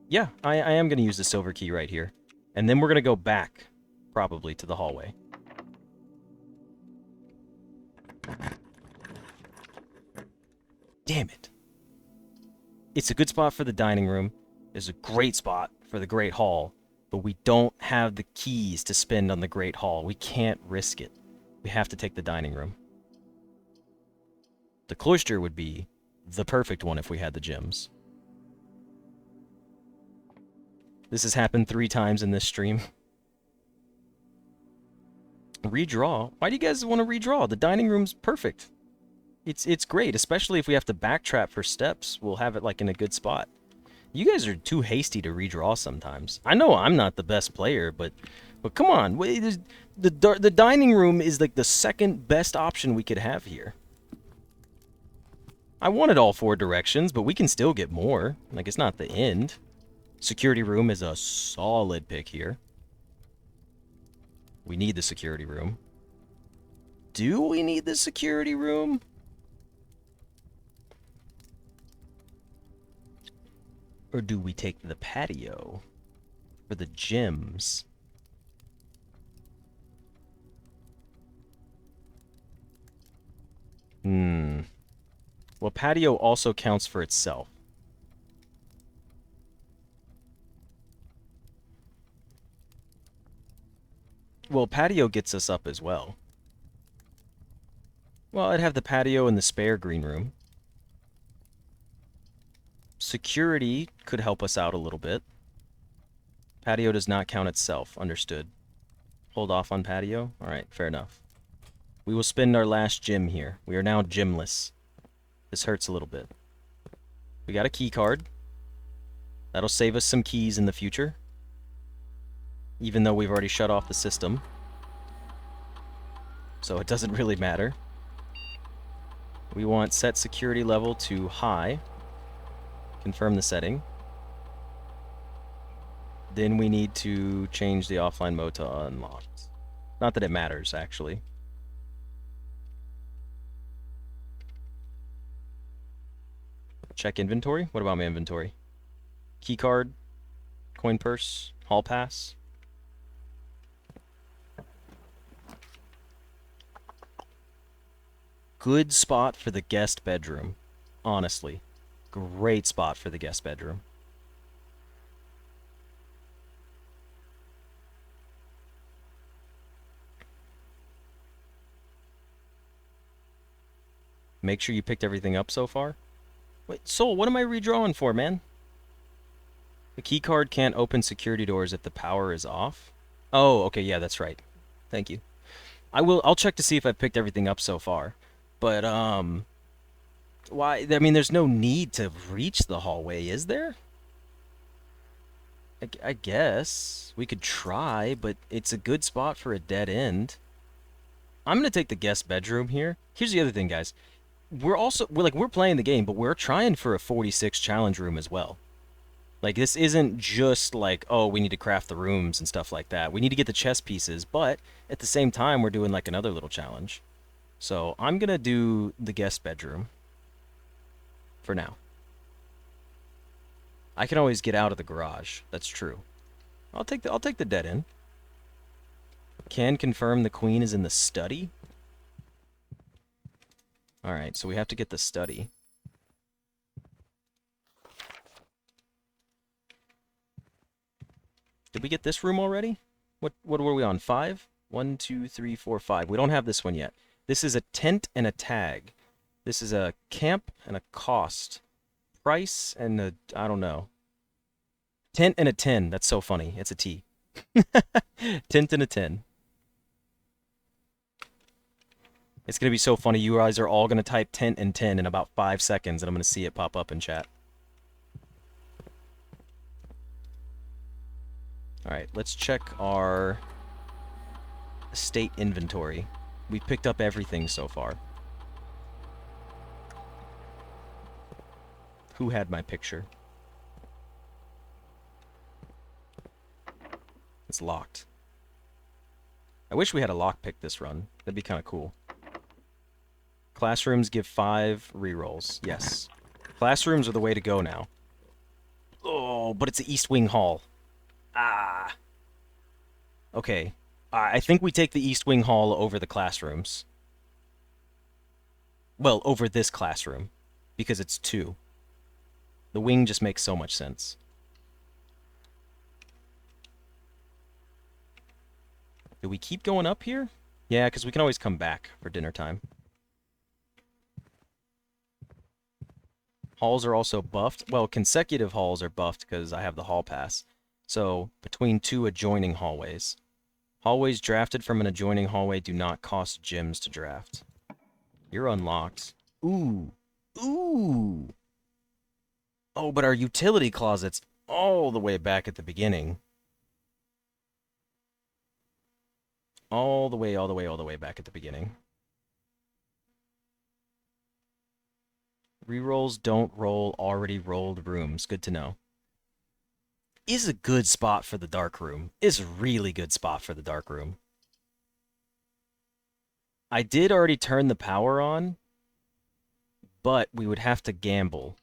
Yeah, I am going to use the silver key right here. And then we're going to go back, probably, to the hallway. Damn it. It's a good spot for the dining room. It's a great spot for the Great Hall. But we don't have the keys to spend on the Great Hall. We can't risk it. We have to take the dining room. The cloister would be the perfect one if we had the gems. This has happened 3 times in this stream. Redraw? Why do you guys want to redraw? The dining room's perfect. It's great, especially if we have to backtrap for steps. We'll have it like in a good spot. You guys are too hasty to redraw sometimes. I know I'm not the best player, but come on. The dining room is like the second best option we could have here. I wanted all 4 directions, but we can still get more. Like, it's not the end. Security room is a solid pick here. We need the security room. Do we need the security room? Or do we take the patio for the gyms? Well, patio also counts for itself. Well, patio gets us up as well. Well, I'd have the patio and the spare green room. Security could help us out a little bit. Patio does not count itself. Understood. Hold off on patio? Alright, fair enough. We will spend our last gym here. We are now gymless. This hurts a little bit. We got a key card. That'll save us some keys in the future. Even though we've already shut off the system. So it doesn't really matter. We want set security level to high. Confirm the setting. Then we need to change the offline mode to unlocked. Not that it matters, actually. Check inventory? What about my inventory? Keycard, coin purse, hall pass. Good spot for the guest bedroom. Honestly. Great spot for the guest bedroom. Make sure you picked everything up so far. Wait, Soul, what am I redrawing for, man? The key card can't open security doors if the power is off. Oh, okay, yeah, that's right. Thank you. I'll check to see if I've picked everything up so far. But, why? I mean, there's no need to reach the hallway, is there? I guess. We could try, but it's a good spot for a dead end. I'm going to take the guest bedroom here. Here's the other thing, guys. We're playing the game, but we're trying for a 46 challenge room as well. Like, this isn't just like, oh, we need to craft the rooms and stuff like that. We need to get the chess pieces, but at the same time, we're doing like another little challenge. So I'm going to do the guest bedroom for now. I can always get out of the garage. That's true. I'll take the dead end. Can confirm the queen is in the study. Alright, so we have to get the study. Did we get this room already? What were we on? 5? 1, 2, 3, 4, 5. We don't have this one yet. This is a tent and a tag. This is a camp and a cost. Price and a, I don't know. Tint and a 10. That's so funny. It's a T. Tint and a 10. It's going to be so funny. You guys are all going to type tint and 10 in about 5 seconds, and I'm going to see it pop up in chat. Alright, let's check our estate inventory. We've picked up everything so far. Who had my picture? It's locked. I wish we had a lockpick this run. That'd be kind of cool. Classrooms give 5 rerolls. Yes. Classrooms are the way to go now. Oh, but it's the East Wing Hall. Ah. Okay. I think we take the East Wing Hall over the classrooms. Well, over this classroom. Because it's 2. The wing just makes so much sense. Do we keep going up here? Yeah, because we can always come back for dinner time. Halls are also buffed. Well, consecutive halls are buffed because I have the hall pass. So, between 2 adjoining hallways. Hallways drafted from an adjoining hallway do not cost gems to draft. You're unlocked. Ooh. Ooh. Oh, but our utility closet's all the way back at the beginning. All the way back at the beginning. Rerolls don't roll already rolled rooms. Good to know. Is a good spot for the dark room. Is a really good spot for the dark room. I did already turn the power on, but we would have to gamble.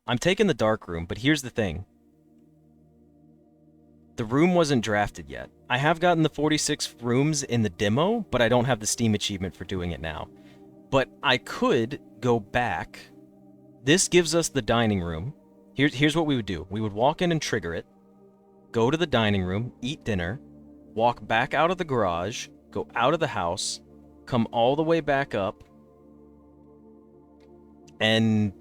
I'm taking the dark room, but here's the thing. The room wasn't drafted yet. I have gotten the 46 rooms in the demo, but I don't have the Steam achievement for doing it now. But I could go back. This gives us the dining room. Here's what we would do. We would walk in and trigger it, go to the dining room, eat dinner, walk back out of the garage, go out of the house, come all the way back up, and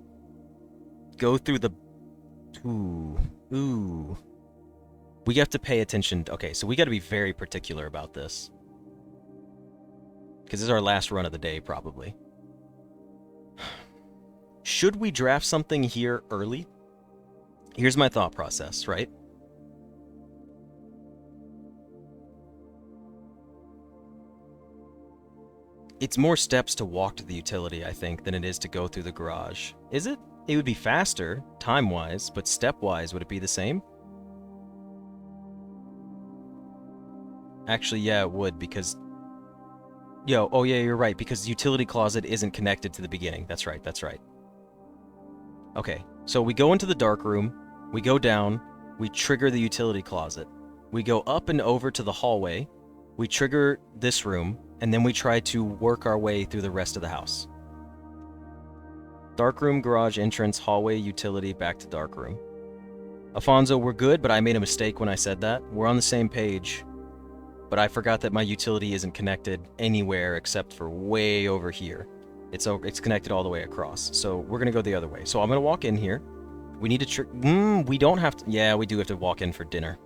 go through the... Ooh. We have to pay attention. Okay, so we got to be very particular about this. Because this is our last run of the day, probably. Should we draft something here early? Here's my thought process, right? It's more steps to walk to the utility, I think, than it is to go through the garage. Is it? It would be faster, time-wise, but step-wise, would it be the same? Actually, yeah, it would, because... oh yeah, you're right, because the utility closet isn't connected to the beginning. That's right, that's right. Okay, so we go into the dark room, we go down, we trigger the utility closet. We go up and over to the hallway, we trigger this room, and then we try to work our way through the rest of the house. Dark room, garage, entrance, hallway, utility, back to dark room. Afonso, we're good, but I made a mistake when I said that. We're on the same page, but I forgot that my utility isn't connected anywhere except for way over here. It's connected all the way across, so we're going to go the other way. So I'm going to walk in here. We need to... we don't have to... Yeah, we do have to walk in for dinner.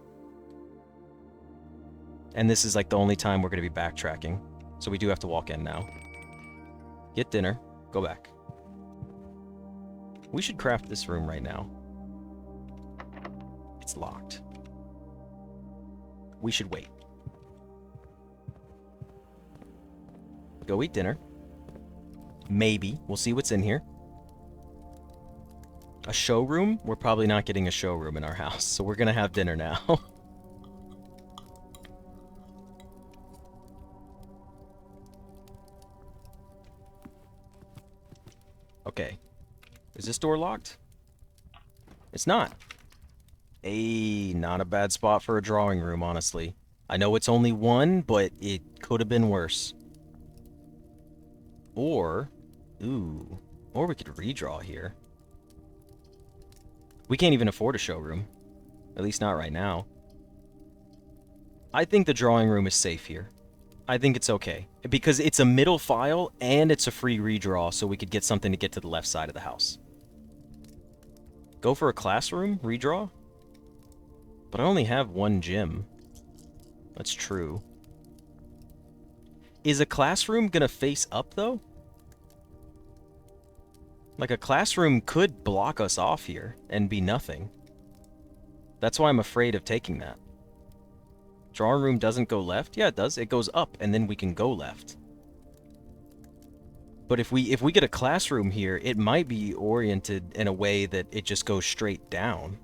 And this is like the only time we're going to be backtracking. So we do have to walk in now. Get dinner. Go back. We should craft this room right now. It's locked. We should wait. Go eat dinner. Maybe. We'll see what's in here. A showroom? We're probably not getting a showroom in our house, so we're gonna have dinner now. Okay. Is this door locked? It's not. Not a bad spot for a drawing room, honestly. I know it's only 1, but it could have been worse. Or we could redraw here. We can't even afford a showroom. At least not right now. I think the drawing room is safe here. I think it's okay. Because it's a middle file, and it's a free redraw, so we could get something to get to the left side of the house. Go for a classroom? Redraw? But I only have one gym. That's true. Is a classroom gonna face up, though? Like, a classroom could block us off here and be nothing. That's why I'm afraid of taking that. Drawing room doesn't go left? Yeah, it does. It goes up, and then we can go left. But if we get a classroom here, it might be oriented in a way that it just goes straight down.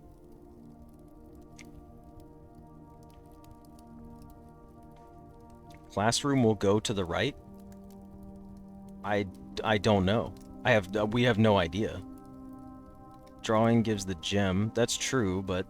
Classroom will go to the right? I don't know. We have no idea. Drawing gives the gem. That's true, but...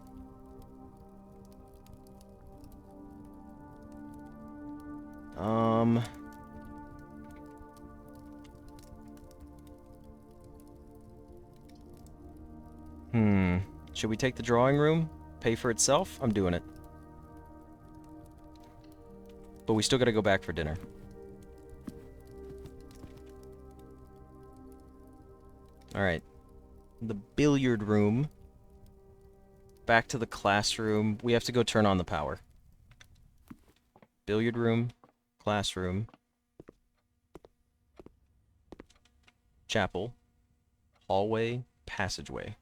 Should we take the drawing room? Pay for itself? I'm doing it. But we still gotta go back for dinner. Alright. The billiard room. Back to the classroom. We have to go turn on the power. Billiard room. Classroom. Chapel. Hallway. Passageway.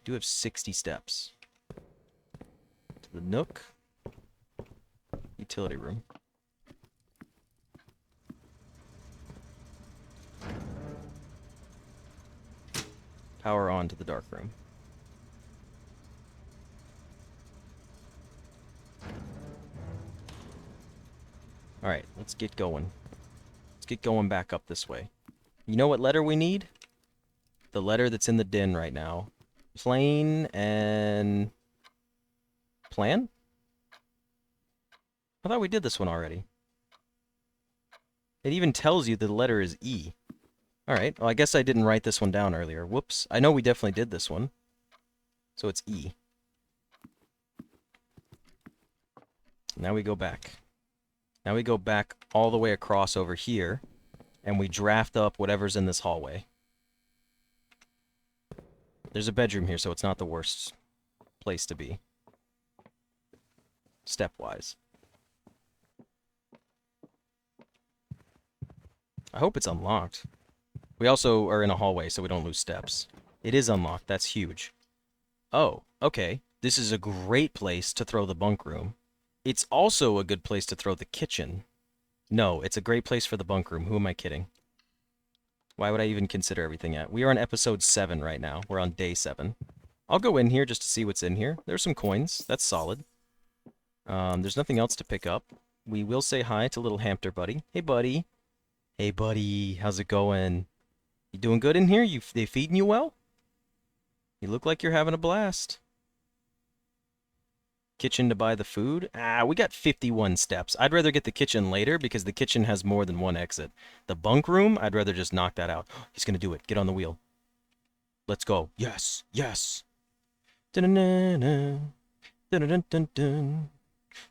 Do have 60 steps. To the nook. Utility room. Power on to the dark room. Alright, let's get going. Let's get going back up this way. You know what letter we need? The letter that's in the den right now. Plane and... Plan? I thought we did this one already. It even tells you the letter is E. Alright, well I guess I didn't write this one down earlier. Whoops. I know we definitely did this one. So it's E. Now we go back. Now we go back all the way across over here, and we draft up whatever's in this hallway. There's a bedroom here, so it's not the worst place to be. Stepwise. I hope it's unlocked. We also are in a hallway, so we don't lose steps. It is unlocked. That's huge. Oh, okay. This is a great place to throw the bunk room. It's also a good place to throw the kitchen. No, it's a great place for the bunk room. Who am I kidding? Why would I even consider everything yet? We are on episode 7 right now. We're on day 7. I'll go in here just to see what's in here. There's some coins. That's solid. There's nothing else to pick up. We will say hi to little hamster buddy. Hey, buddy. Hey, buddy. How's it going? You doing good in here? They feeding you well? You look like you're having a blast. Kitchen to buy the food? Ah, we got 51 steps. I'd rather get the kitchen later because the kitchen has more than one exit. The bunk room, I'd rather just knock that out. He's gonna do it. Get on the wheel. Let's go. Yes. Yes. Dun-dun-dun-dun. Dun-dun-dun-dun-dun.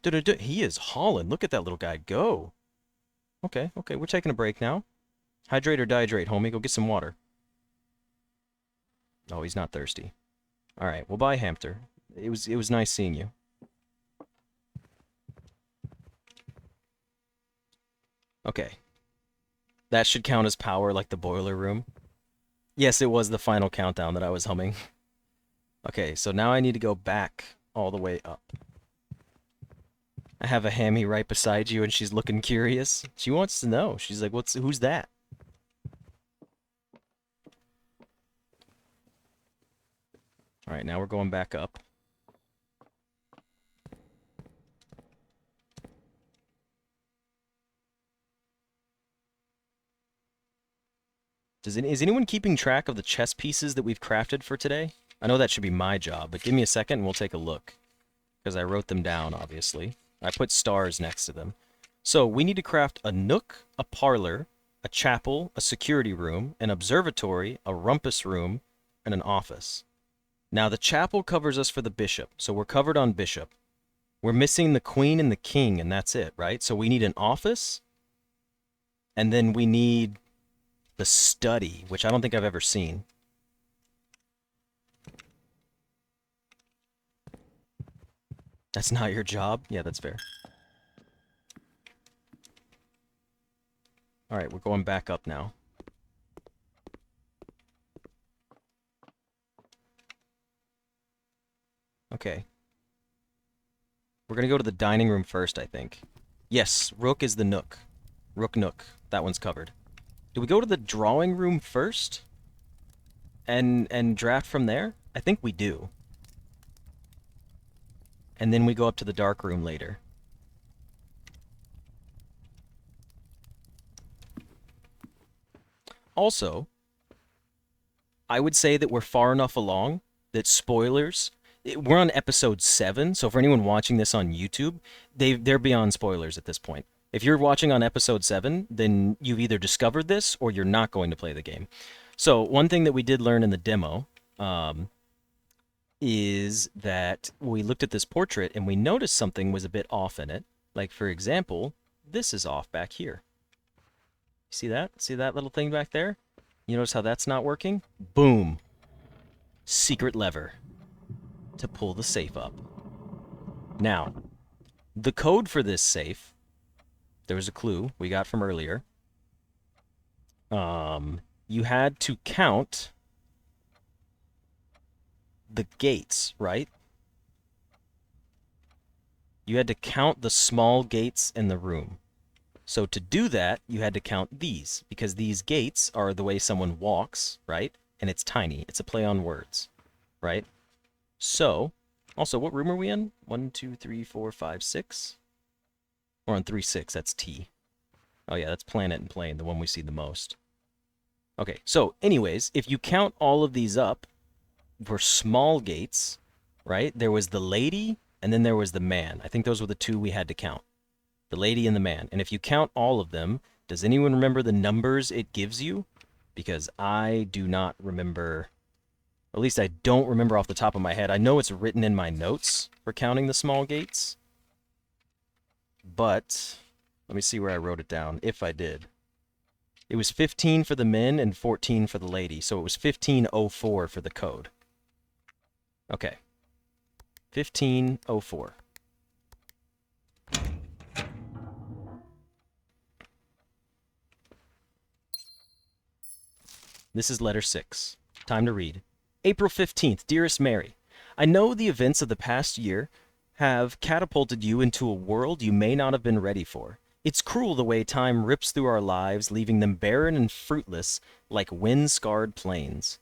Dun-dun-dun. He is hauling. Look at that little guy go. Okay. We're taking a break now. Hydrate or dehydrate, homie. Go get some water. Oh, he's not thirsty. All right. Well, bye, hamster. It was nice seeing you. Okay. That should count as power like the boiler room. Yes, it was the final countdown that I was humming. Okay, so now I need to go back all the way up. I have a hammy right beside you and she's looking curious. She wants to know. She's like, who's that? Alright, now we're going back up. Is anyone keeping track of the chess pieces that we've crafted for today? I know that should be my job, but give me a second and we'll take a look. Because I wrote them down, obviously. I put stars next to them. So, we need to craft a nook, a parlor, a chapel, a security room, an observatory, a rumpus room, and an office. Now, the chapel covers us for the bishop, so we're covered on bishop. We're missing the queen and the king, and that's it, right? So we need an office, and then we need The study, which I don't think I've ever seen. That's not your job? Yeah, that's fair. Alright, we're going back up now. Okay. We're gonna go to the dining room first, I think. Yes, Rook is the Nook. Rook Nook. That one's covered. Do we go to the drawing room first? And draft from there? I think we do. And then we go up to the dark room later. Also, I would say that we're far enough along that spoilers... We're on episode 7, so for anyone watching this on YouTube, they're beyond spoilers at this point. If you're watching on episode 7, then you've either discovered this or you're not going to play the game. So one thing that we did learn in the demo is that we looked at this portrait and we noticed something was a bit off in it. Like, for example, this is off back here. See that? See that little thing back there? You notice how that's not working? Boom. Secret lever to pull the safe up. Now, the code for this safe, there was a clue we got from earlier. You had to count the gates, right? You had to count the small gates in the room. So to do that, you had to count these, because these gates are the way someone walks, right? And it's tiny. It's a play on words, right? So, also, what room are we in? 1, 2, 3, 4, 5, 6? We're on 3, 6. That's T. Oh yeah, that's planet and plane, the one we see the most. Okay, so anyways, if you count all of these up for small gates, right? There was the lady, and then there was the man. I think those were the two we had to count. The lady and the man. And if you count all of them, does anyone remember the numbers it gives you? Because I do not remember... At least I don't remember off the top of my head. I know it's written in my notes for counting the small gates. But let me see where I wrote it down, if I did. It was 15 for the men and 14 for the lady. So it was 1504 for the code. Okay. 1504. This is letter 6. Time to read. April 15th, dearest Mary, I know the events of the past year have catapulted you into a world you may not have been ready for. It's cruel the way time rips through our lives, leaving them barren and fruitless like wind-scarred plains.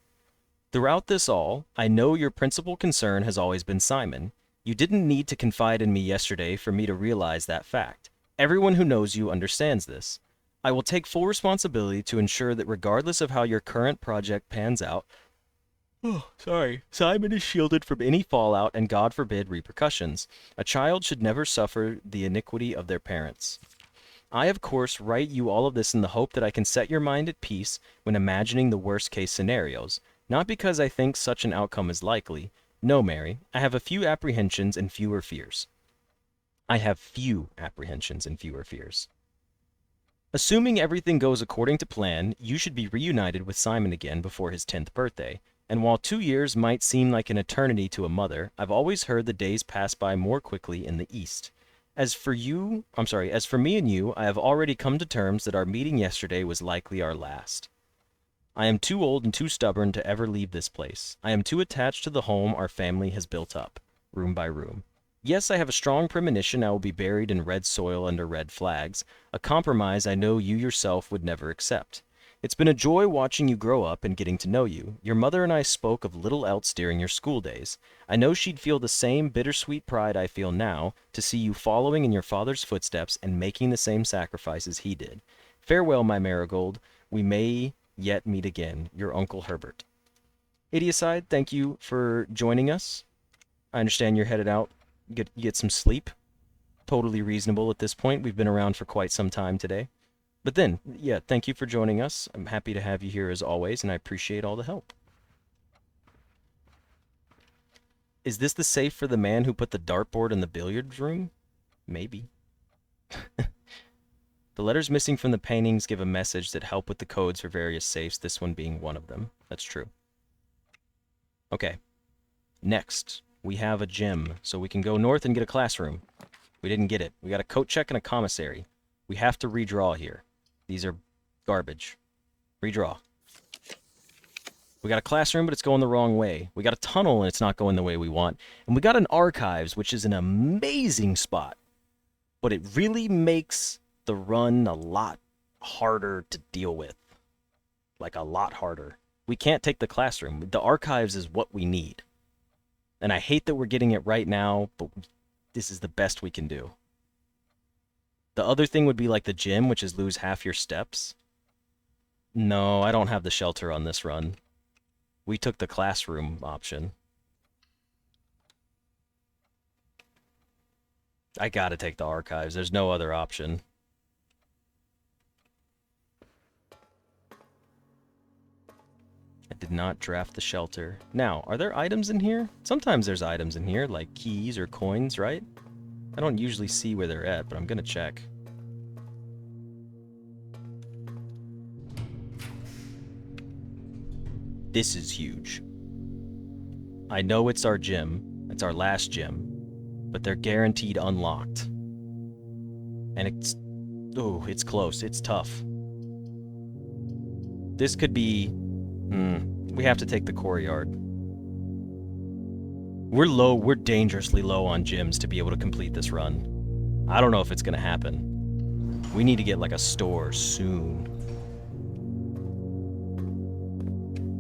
Throughout this all, I know your principal concern has always been Simon. You didn't need to confide in me yesterday for me to realize that fact. Everyone who knows you understands this. I will take full responsibility to ensure that regardless of how your current project pans out, Simon is shielded from any fallout and, God forbid, repercussions. A child should never suffer the iniquity of their parents. I, of course, write you all of this in the hope that I can set your mind at peace when imagining the worst-case scenarios, not because I think such an outcome is likely. No, Mary, I have a few apprehensions and fewer fears. Assuming everything goes according to plan, you should be reunited with Simon again before his 10th birthday. And while 2 years might seem like an eternity to a mother, I've always heard the days pass by more quickly in the East. As for me and you, I have already come to terms that our meeting yesterday was likely our last. I am too old and too stubborn to ever leave this place. I am too attached to the home our family has built up, room by room. Yes, I have a strong premonition I will be buried in red soil under red flags, a compromise I know you yourself would never accept. It's been a joy watching you grow up and getting to know you. Your mother and I spoke of little else during your school days. I know she'd feel the same bittersweet pride I feel now to see you following in your father's footsteps and making the same sacrifices he did. Farewell, my marigold. We may yet meet again. Your Uncle Herbert. Idiocide, thank you for joining us. I understand you're headed out. Get some sleep. Totally reasonable at this point. We've been around for quite some time today. But then, yeah, thank you for joining us. I'm happy to have you here as always, and I appreciate all the help. Is this the safe for the man who put the dartboard in the billiards room? Maybe. The The letters missing from the paintings give a message that help with the codes for various safes, this one being one of them. That's true. Okay. Next, we have a gym, so we can go north and get a classroom. We didn't get it. We got a coat check and a commissary. We have to redraw here. These are garbage. Redraw. We got a classroom, but it's going the wrong way. We got a tunnel, and it's not going the way we want. And we got an archives, which is an amazing spot. But it really makes the run a lot harder to deal with. Like, a lot harder. We can't take the classroom. The archives is what we need. And I hate that we're getting it right now, but this is the best we can do. The other thing would be like the gym, which is lose half your steps. No, I don't have the shelter on this run. We took the classroom option. I gotta take the archives. There's no other option. I did not draft the shelter. Now, are there items in here? Sometimes there's items in here, like keys or coins, right? I don't usually see where they're at, but I'm gonna check. This is huge. I know it's our gym. It's our last gym. But they're guaranteed unlocked. And it's... oh, it's close. It's tough. This could be... we have to take the courtyard. We're low. We're dangerously low on gyms to be able to complete this run. I don't know if it's going to happen. We need to get like a store soon.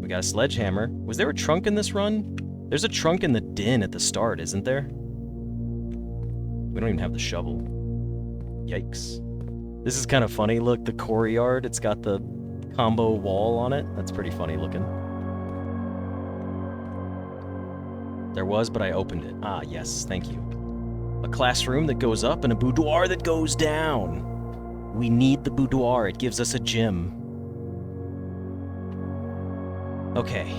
We got a sledgehammer. Was there a trunk in this run? There's a trunk in the den at the start, isn't there? We don't even have the shovel. Yikes. This is kind of funny. Look, the courtyard, it's got the combo wall on it. That's pretty funny looking. There was, but I opened it. Ah, yes, thank you. A classroom that goes up and a boudoir that goes down. We need the boudoir. It gives us a gym. Okay.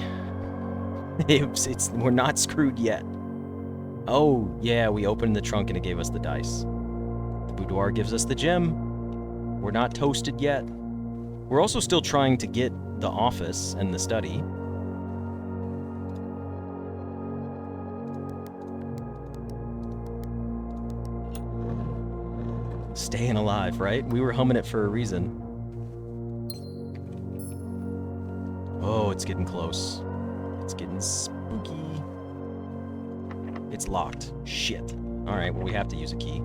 We're not screwed yet. Oh, yeah, we opened the trunk and it gave us the dice. The boudoir gives us the gym. We're not toasted yet. We're also still trying to get the office and the study. Staying alive, right? We were humming it for a reason. Oh, it's getting close. It's getting spooky. It's locked. Shit. Alright, well, we have to use a key.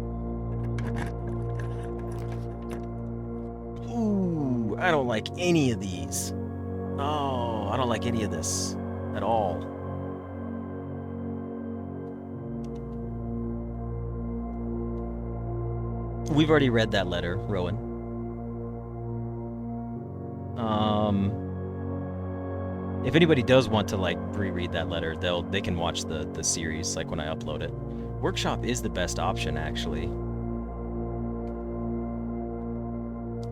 Ooh, I don't like any of these. Oh, I don't like any of this at all. We've already read that letter, Rowan. If anybody does want to like reread that letter, they can watch the series like when I upload it. Workshop is the best option, actually.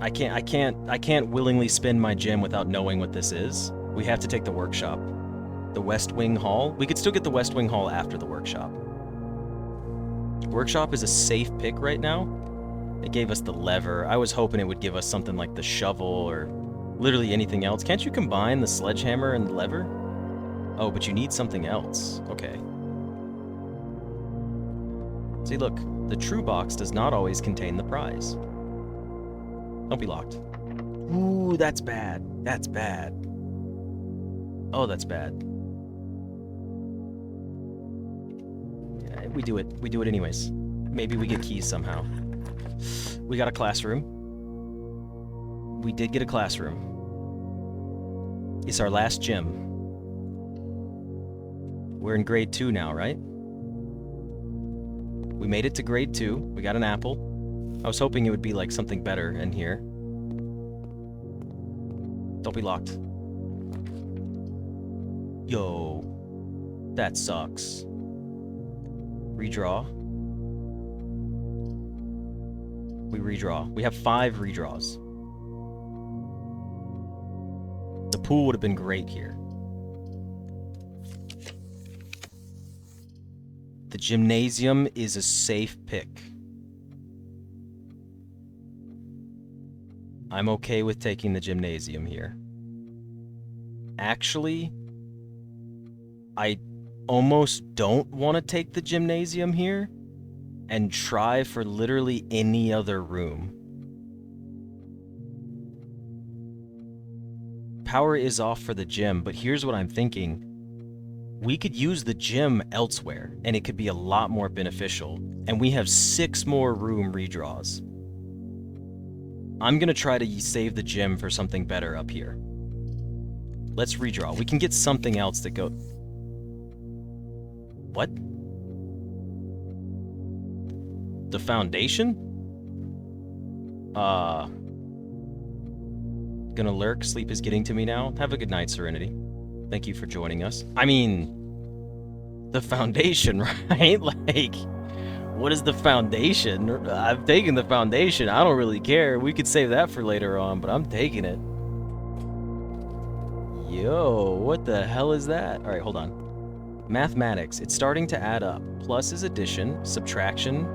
I can't willingly spend my gym without knowing what this is. We have to take the workshop. The West Wing Hall. We could still get the West Wing Hall after the workshop. Workshop is a safe pick right now. It gave us the lever. I was hoping it would give us something like the shovel or literally anything else. Can't you combine the sledgehammer and the lever? Oh, but you need something else. Okay. See, look. The true box does not always contain the prize. Don't be locked. Ooh, that's bad. That's bad. Oh, that's bad. Yeah, we do it. We do it anyways. Maybe we get keys somehow. We got a classroom. We did get a classroom. It's our last gym. We're in grade 2 now, right? We made it to grade 2. We got an apple. I was hoping it would be like something better in here. Don't be locked. Yo. That sucks. Redraw. We redraw. We have 5 redraws. The pool would have been great here. The gymnasium is a safe pick. I'm okay with taking the gymnasium here. Actually, I almost don't want to take the gymnasium here and try for literally any other room. Power is off for the gym, but here's what I'm thinking. We could use the gym elsewhere, and it could be a lot more beneficial, and we have 6 more room redraws. I'm gonna try to save the gym for something better up here. Let's redraw. We can get something else that go... What? The foundation? Gonna lurk. Sleep is getting to me now. Have a good night, Serenity. Thank you for joining us. I mean, the foundation, right? Like, what is the foundation? I've taken the foundation. I don't really care. We could save that for later on, but I'm taking it. Yo, what the hell is that? All right, hold on. Mathematics. It's starting to add up. Plus is addition, subtraction,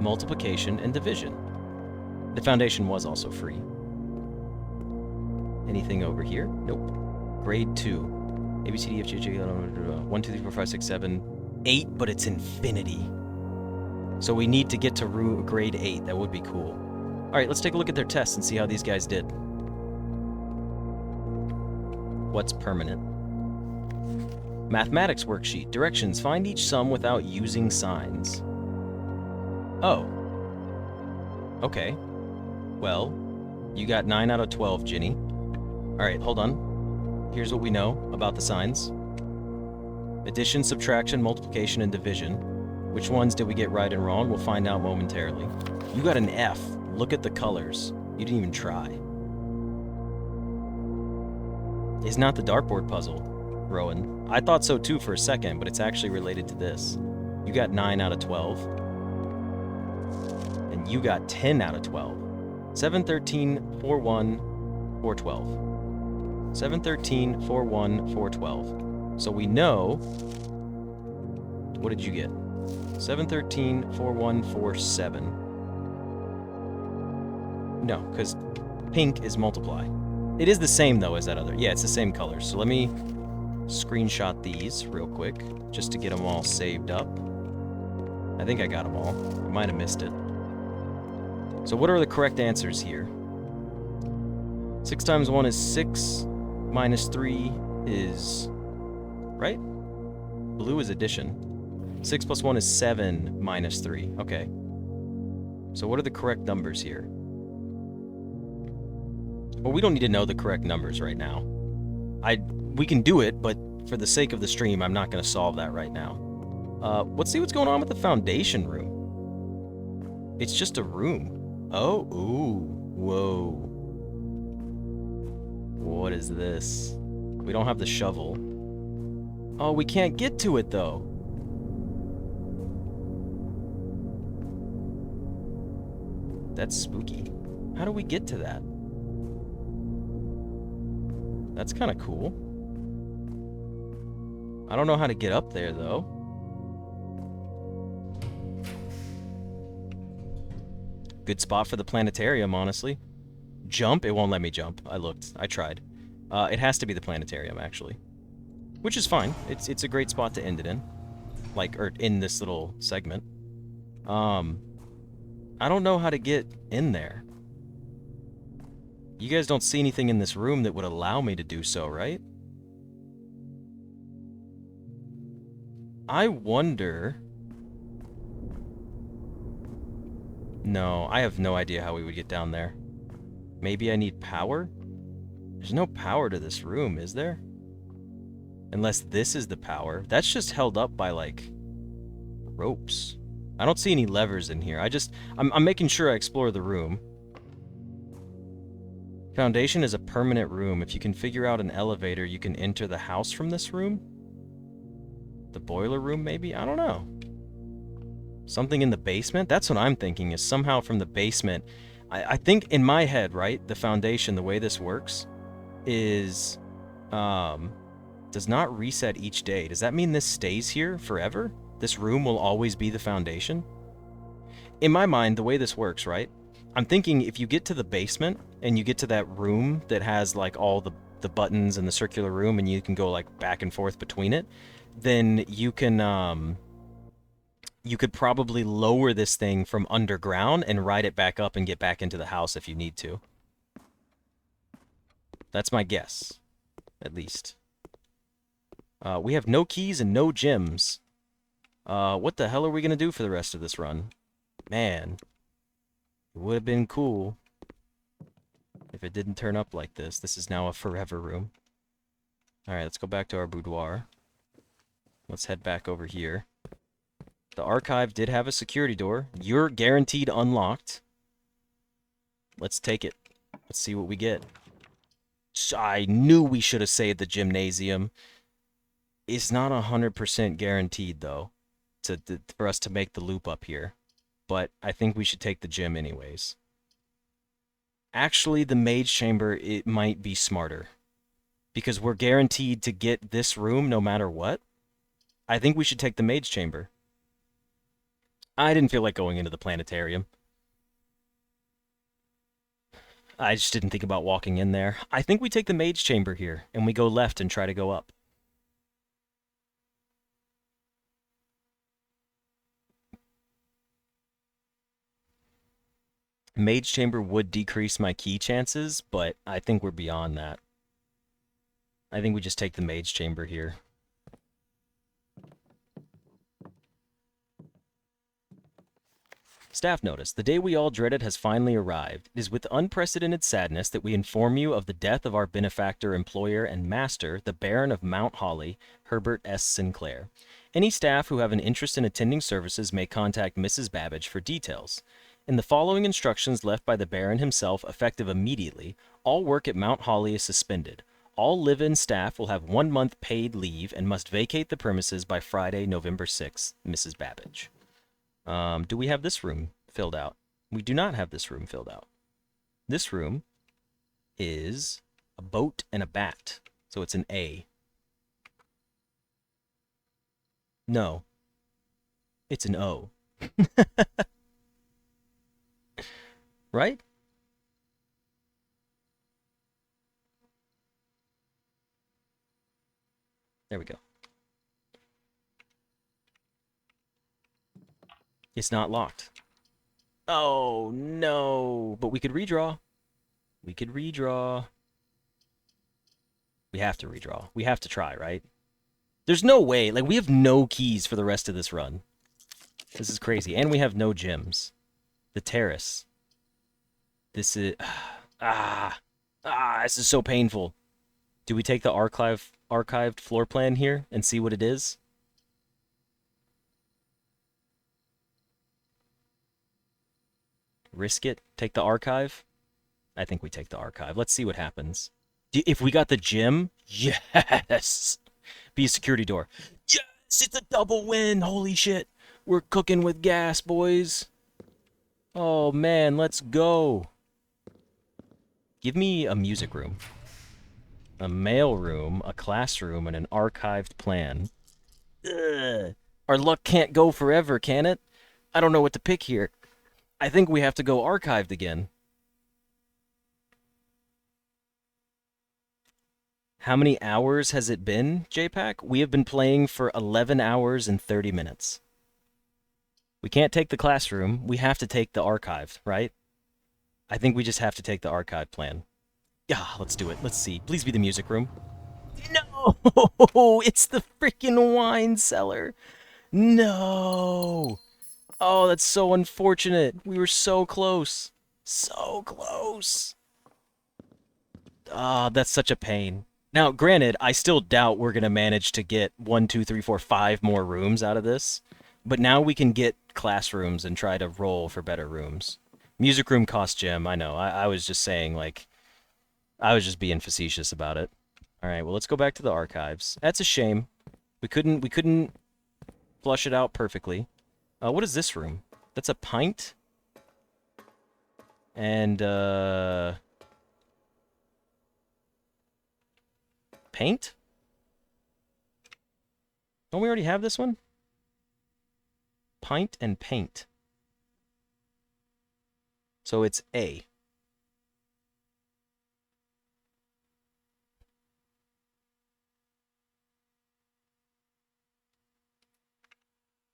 multiplication, and division. The foundation was also free. Anything over here? Nope. Grade 2. A, B, C, D, F, G, H, I, J, K, L, M, N, O, 1, 2, 3, 4, 5, 6, 7, 8, but it's infinity. So we need to get to grade 8. That would be cool. All right, let's take a look at their tests and see how these guys did. What's permanent? Mathematics worksheet. Directions. Find each sum without using signs. Oh. Okay. Well, you got 9 out of 12, Ginny. Alright, hold on. Here's what we know about the signs. Addition, subtraction, multiplication, and division. Which ones did we get right and wrong? We'll find out momentarily. You got an F. Look at the colors. You didn't even try. It's not the dartboard puzzle, Rowan. I thought so too for a second, but it's actually related to this. You got 9 out of 12. And you got 10 out of 12. 7, 13, 4, 1, 4, 12. 7, 13, 4, 1, 4, 12. So we know... What did you get? 7, 13, 4, 1, 4, 7. No, because pink is multiply. It is the same, though, as that other. Yeah, it's the same color. So let me screenshot these real quick, just to get them all saved up. I think I got them all. I might have missed it. So what are the correct answers here? 6 times 1 is 6, minus 3 is... Right? Blue is addition. 6 plus 1 is 7, minus 3. Okay. So what are the correct numbers here? Well, we don't need to know the correct numbers right now. We can do it, but for the sake of the stream, I'm not going to solve that right now. Let's see what's going on with the foundation room. It's just a room. Oh, ooh, whoa. What is this? We don't have the shovel. Oh, we can't get to it, though. That's spooky. How do we get to that? That's kind of cool. I don't know how to get up there, though. Good spot for the planetarium, honestly. Jump? It won't let me jump. I looked. I tried. It has to be the planetarium, actually. Which is fine. It's a great spot to end it in. Like, or in this little segment. I don't know how to get in there. You guys don't see anything in this room that would allow me to do so, right? I wonder... No, I have no idea how we would get down there. Maybe I need power? There's no power to this room, is there? Unless this is the power. That's just held up by, like, ropes. I don't see any levers in here. I'm making sure I explore the room. Foundation is a permanent room. If you can figure out an elevator, you can enter the house from this room? The boiler room, maybe? I don't know. Something in the basement? That's what I'm thinking, is somehow from the basement. I think in my head, right, the foundation, the way this works, is, does not reset each day. Does that mean this stays here forever? This room will always be the foundation? In my mind, the way this works, right, I'm thinking if you get to the basement and you get to that room that has like all the buttons in the circular room and you can go like back and forth between it, then you could probably lower this thing from underground and ride it back up and get back into the house if you need to. That's my guess, at least. We have no keys and no gems. What the hell are we gonna do for the rest of this run? Man, it would have been cool if it didn't turn up like this. This is now a forever room. Alright, let's go back to our boudoir. Let's head back over here. The archive did have a security door. You're guaranteed unlocked. Let's take it. Let's see what we get. I knew we should have saved the gymnasium. It's not 100% guaranteed, though, for us to make the loop up here. But I think we should take the gym anyways. Actually, the mage chamber, it might be smarter. Because we're guaranteed to get this room no matter what. I think we should take the mage chamber. I didn't feel like going into the planetarium. I just didn't think about walking in there. I think we take the mage chamber here, and we go left and try to go up. Mage chamber would decrease my key chances, but I think we're beyond that. I think we just take the mage chamber here. Staff notice, the day we all dreaded has finally arrived. It is with unprecedented sadness that we inform you of the death of our benefactor, employer, and master, the Baron of Mount Holly, Herbert S. Sinclair. Any staff who have an interest in attending services may contact Mrs. Babbage for details. In the following instructions left by the Baron himself, effective immediately, all work at Mount Holly is suspended. All live-in staff will have 1 month paid leave and must vacate the premises by Friday, November 6th. Mrs. Babbage. Do we have this room filled out? We do not have this room filled out. This room is a boat and a bat. So it's an A. No. It's an O. Right? There we go. It's not locked. Oh, no. But we could redraw. We could redraw. We have to redraw. We have to try, right? There's no way. Like, we have no keys for the rest of this run. This is crazy. And we have no gems. The terrace. This is... this is so painful. Do we take the archived floor plan here and see what it is? Risk it? Take the archive? I think we take the archive. Let's see what happens. If we got the gym, yes! Be a security door. Yes! It's a double win! Holy shit! We're cooking with gas, boys. Oh, man, let's go. Give me a music room. A mail room, a classroom, and an archived plan. Ugh. Our luck can't go forever, can it? I don't know what to pick here. I think we have to go archived again. How many hours has it been, JPack? We have been playing for 11 hours and 30 minutes. We can't take the classroom. We have to take the archive, right? I think we just have to take the archive plan. Yeah, let's do it. Let's see. Please be the music room. No! It's the freaking wine cellar. No! Oh, that's so unfortunate. We were so close. So close. Ah, that's such a pain. Now, granted, I still doubt we're going to manage to get 1, 2, 3, 4, 5 more rooms out of this. But now we can get classrooms and try to roll for better rooms. Music room cost gem, I know. I was just saying, like, I was just being facetious about it. All right, well, let's go back to the archives. That's a shame. We couldn't flush it out perfectly. What is this room? That's a pint? And, paint? Don't we already have this one? Pint and paint. So it's A.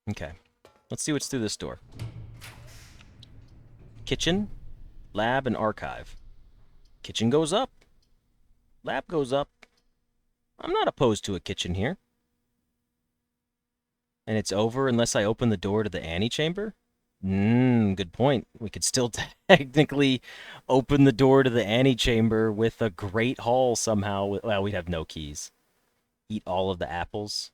Okay. Let's see what's through this door. Kitchen, lab, and archive. Kitchen goes up. Lab goes up. I'm not opposed to a kitchen here. And it's over unless I open the door to the antechamber? Good point. We could still technically open the door to the antechamber with a great hall somehow. Well, we'd have no keys. Eat all of the apples.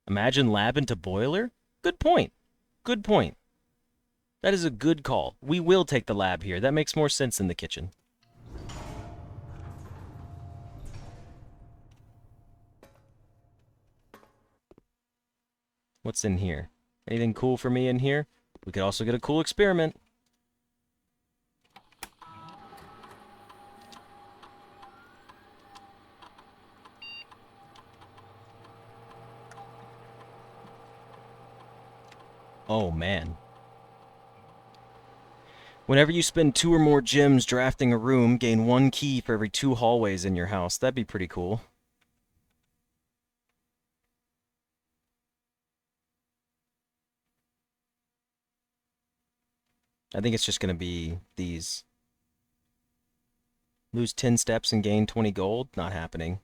Imagine lab into boiler? Good point. Good point. That is a good call. We will take the lab here. That makes more sense than the kitchen. What's in here? Anything cool for me in here? We could also get a cool experiment. Oh, man. Whenever you spend 2 or more gems drafting a room, gain 1 key for every 2 hallways in your house. That'd be pretty cool. I think it's just going to be these. Lose 10 steps and gain 20 gold? Not happening.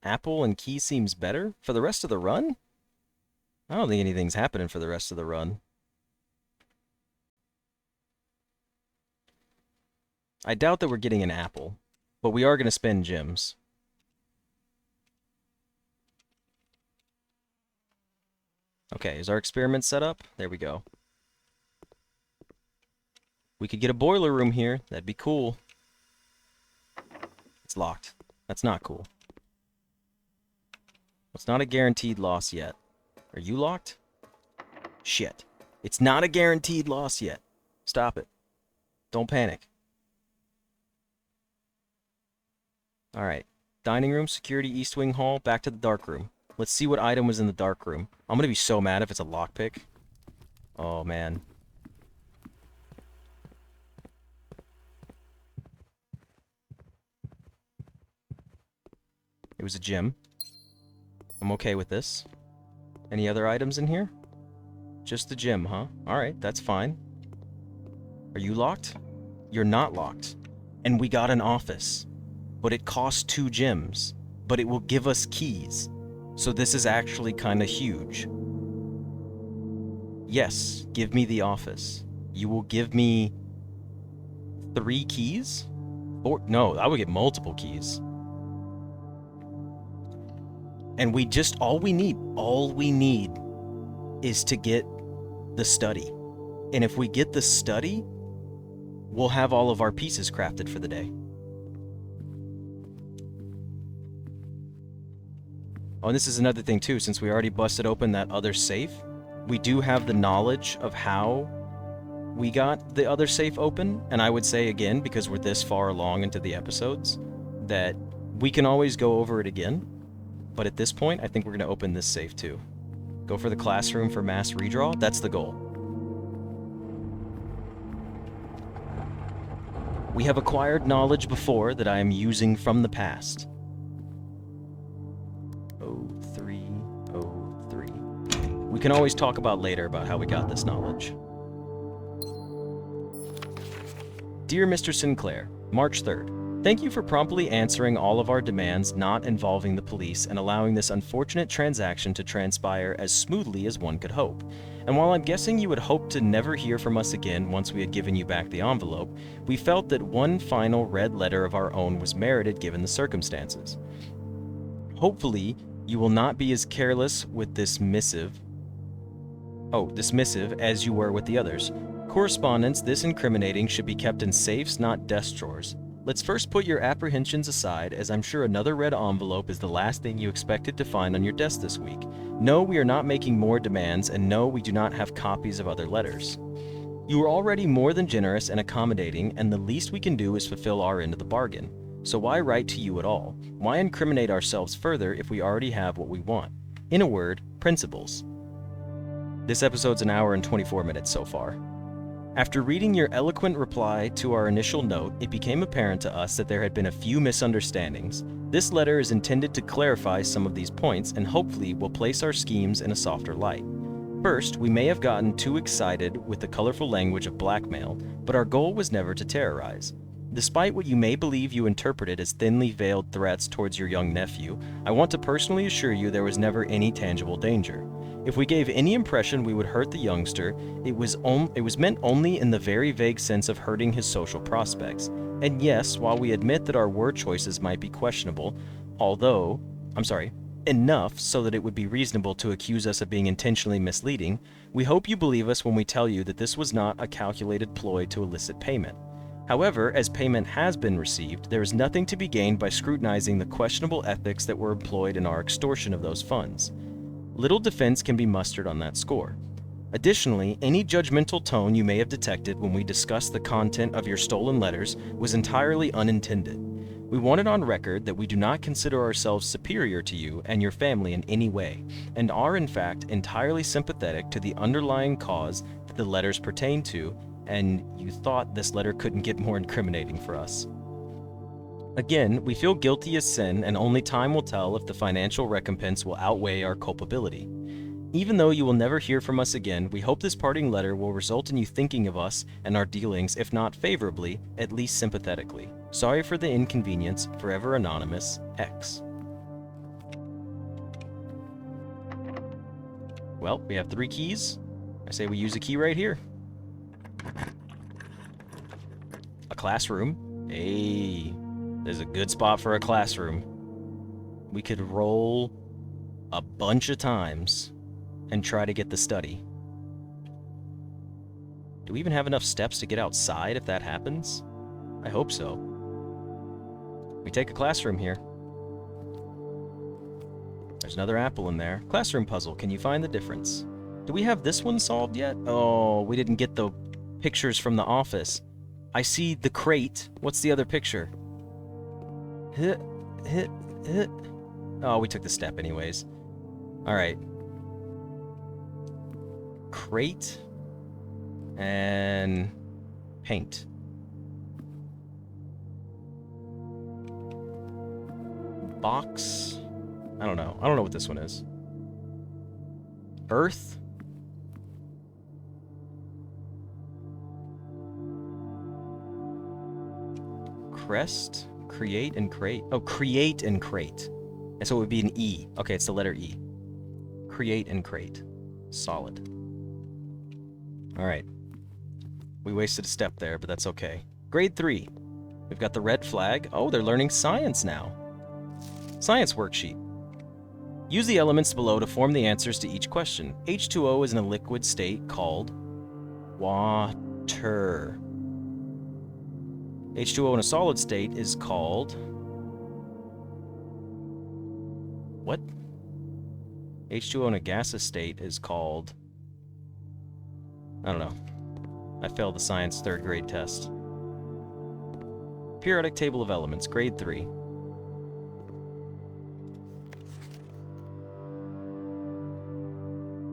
Apple and key seems better? For the rest of the run? I don't think anything's happening for the rest of the run. I doubt that we're getting an apple, but we are going to spend gems. Okay, is our experiment set up? There we go. We could get a boiler room here. That'd be cool. It's locked. That's not cool. It's not a guaranteed loss yet. Are you locked? Shit. It's not a guaranteed loss yet. Stop it. Don't panic. Alright. Dining room, security, east wing hall, back to the dark room. Let's see what item was in the dark room. I'm gonna be so mad if it's a lockpick. Oh, man. It was a gem. I'm okay with this. Any other items in here? Just the gem, huh? Alright, that's fine. Are you locked? You're not locked. And we got an office. But it costs 2 gems. But it will give us keys. So this is actually kind of huge. Yes, give me the office. You will give me 3 keys? Or no, I would get multiple keys. And we just, all we need is to get the study. And if we get the study, we'll have all of our pieces crafted for the day. Oh, and this is another thing too, since we already busted open that other safe, we do have the knowledge of how we got the other safe open, and I would say again, because we're this far along into the episodes, that we can always go over it again, but at this point, I think we're going to open this safe too. Go for the classroom for mass redraw, that's the goal. We have acquired knowledge before that I am using from the past. 0303. We can always talk about later about how we got this knowledge. Dear Mr. Sinclair, March 3rd. Thank you for promptly answering all of our demands not involving the police and allowing this unfortunate transaction to transpire as smoothly as one could hope. And while I'm guessing you would hope to never hear from us again once we had given you back the envelope, we felt that one final red letter of our own was merited given the circumstances. Hopefully, you will not be as careless with this missive as you were with the others. Correspondence this incriminating should be kept in safes, not desk drawers. Let's first put your apprehensions aside, as I'm sure another red envelope is the last thing you expected to find on your desk this week. No, we are not making more demands, and no, we do not have copies of other letters. You are already more than generous and accommodating, and the least we can do is fulfill our end of the bargain. So why write to you at all? Why incriminate ourselves further if we already have what we want? In a word, principles. This episode's an hour and 24 minutes so far. After reading your eloquent reply to our initial note, it became apparent to us that there had been a few misunderstandings. This letter is intended to clarify some of these points and hopefully will place our schemes in a softer light. First, we may have gotten too excited with the colorful language of blackmail, but our goal was never to terrorize. Despite what you may believe you interpreted as thinly veiled threats towards your young nephew, I want to personally assure you there was never any tangible danger. If we gave any impression we would hurt the youngster, it was meant only in the very vague sense of hurting his social prospects. And yes, while we admit that our word choices might be questionable, enough so that it would be reasonable to accuse us of being intentionally misleading, we hope you believe us when we tell you that this was not a calculated ploy to elicit payment. However, as payment has been received, there is nothing to be gained by scrutinizing the questionable ethics that were employed in our extortion of those funds. Little defense can be mustered on that score. Additionally, any judgmental tone you may have detected when we discussed the content of your stolen letters was entirely unintended. We want it on record that we do not consider ourselves superior to you and your family in any way, and are in fact entirely sympathetic to the underlying cause that the letters pertain to, and you thought this letter couldn't get more incriminating for us. Again, we feel guilty as sin, and only time will tell if the financial recompense will outweigh our culpability. Even though you will never hear from us again, we hope this parting letter will result in you thinking of us and our dealings, if not favorably, at least sympathetically. Sorry for the inconvenience. Forever Anonymous, X. Well, we have 3 keys. I say we use a key right here. A classroom. Hey, there's a good spot for a classroom. We could roll a bunch of times and try to get the study. Do we even have enough steps to get outside if that happens? I hope so. We take a classroom here. There's another apple in there. Classroom puzzle. Can you find the difference? Do we have this one solved yet? Oh, we didn't get the pictures from the office. I see the crate. What's the other picture? Oh, we took the step anyways. All right. Crate and paint. Box. I don't know. I don't know what this one is. Earth. Crest. Create and crate. Oh, create and crate. And so it would be an E. Okay, it's the letter E. Create and crate. Solid. All right. We wasted a step there, but that's okay. Grade 3. We've got the red flag. Oh, they're learning science now. Science worksheet. Use the elements below to form the answers to each question. H2O is in a liquid state called water. H2O in a solid state is called... what? H2O in a gaseous state is called... I don't know. I failed the science 3rd grade test. Periodic table of elements, grade 3.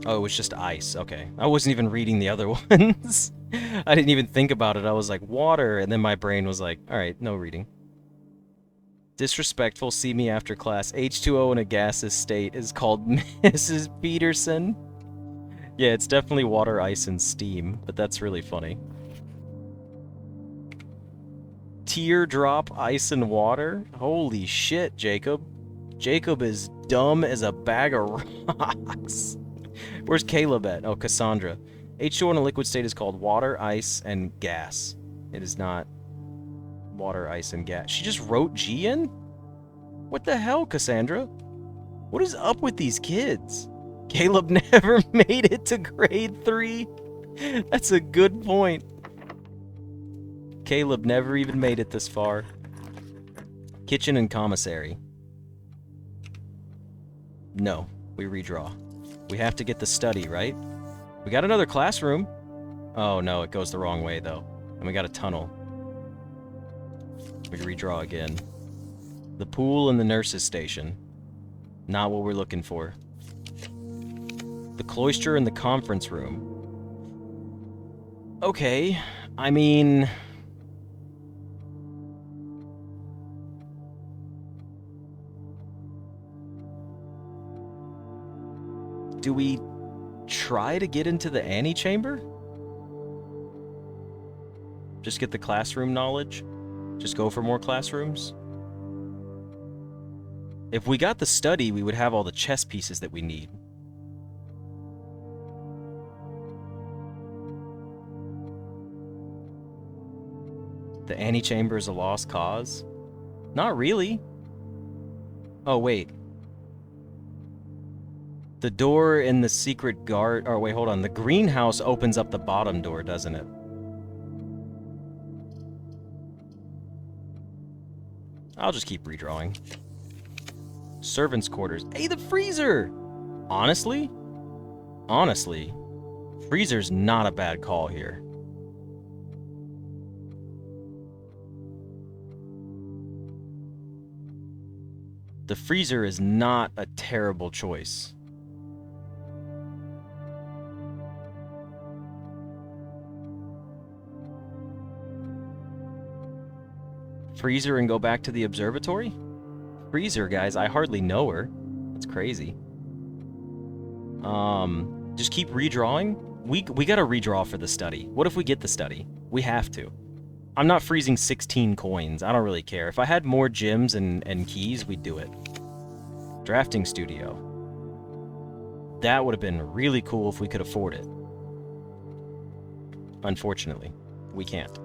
Oh, it was just ice. Okay. I wasn't even reading the other ones. I didn't even think about it. I was like, water, and then my brain was like, all right, no reading. Disrespectful, see me after class. H2O in a gaseous state is called Mrs. Peterson. Yeah, it's definitely water, ice, and steam, but that's really funny. Teardrop, ice, and water? Holy shit, Jacob. Jacob is dumb as a bag of rocks. Where's Caleb at? Oh, Cassandra. H2O in a liquid state is called water, ice, and gas. It is not water, ice, and gas. She just wrote G in? What the hell, Cassandra? What is up with these kids? Caleb never made it to grade 3. That's a good point. Caleb never even made it this far. Kitchen and commissary. No, we redraw. We have to get the study, right? We got another classroom. Oh no, it goes the wrong way though. And we got a tunnel. We redraw again. The pool and the nurse's station. Not what we're looking for. The cloister and the conference room. Okay, I mean... Do we try to get into the antechamber? Just get the classroom knowledge? Just go for more classrooms? If we got the study, we would have all the chess pieces that we need. The antechamber is a lost cause? Not really. Oh, wait. The door in the secret guard... Oh, wait, hold on. The greenhouse opens up the bottom door, doesn't it? I'll just keep redrawing. Servants' quarters. Hey, the freezer! Honestly? Honestly, freezer's not a bad call here. The freezer is not a terrible choice. Freezer and go back to the observatory? Freezer, guys, I hardly know her. That's crazy. Just keep redrawing. We gotta redraw for the study. What if we get the study? We have to. I'm not freezing 16 coins. I don't really care. If I had more gems and keys, we'd do it. Drafting studio. That would have been really cool if we could afford it. Unfortunately, we can't.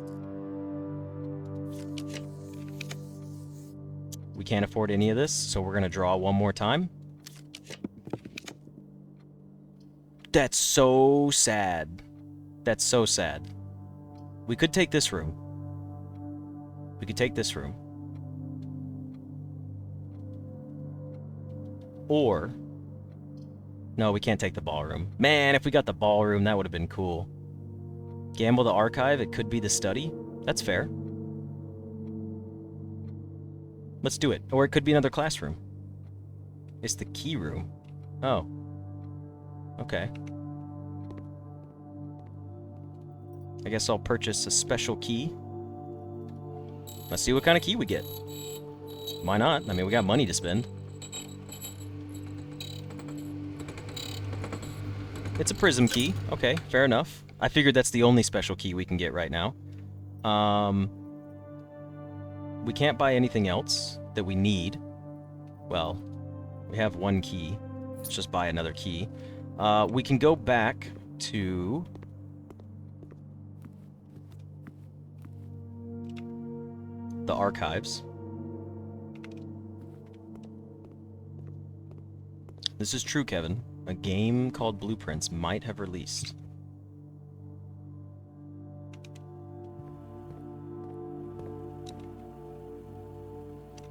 We can't afford any of this, so we're gonna draw one more time. That's so sad. That's so sad. We could take this room. We could take this room. Or... No, we can't take the ballroom. Man, if we got the ballroom, that would have been cool. Gamble the archive, it could be the study. That's fair. Let's do it. Or it could be another classroom. It's the key room. Oh. Okay. I guess I'll purchase a special key. Let's see what kind of key we get. Why not? I mean, we got money to spend. It's a prism key. Okay, fair enough. I figured that's the only special key we can get right now. We can't buy anything else that we need. Well, we have one key. Let's just buy another key. We can go back to... the archives. This is true, Kevin. A game called Blueprints might have released.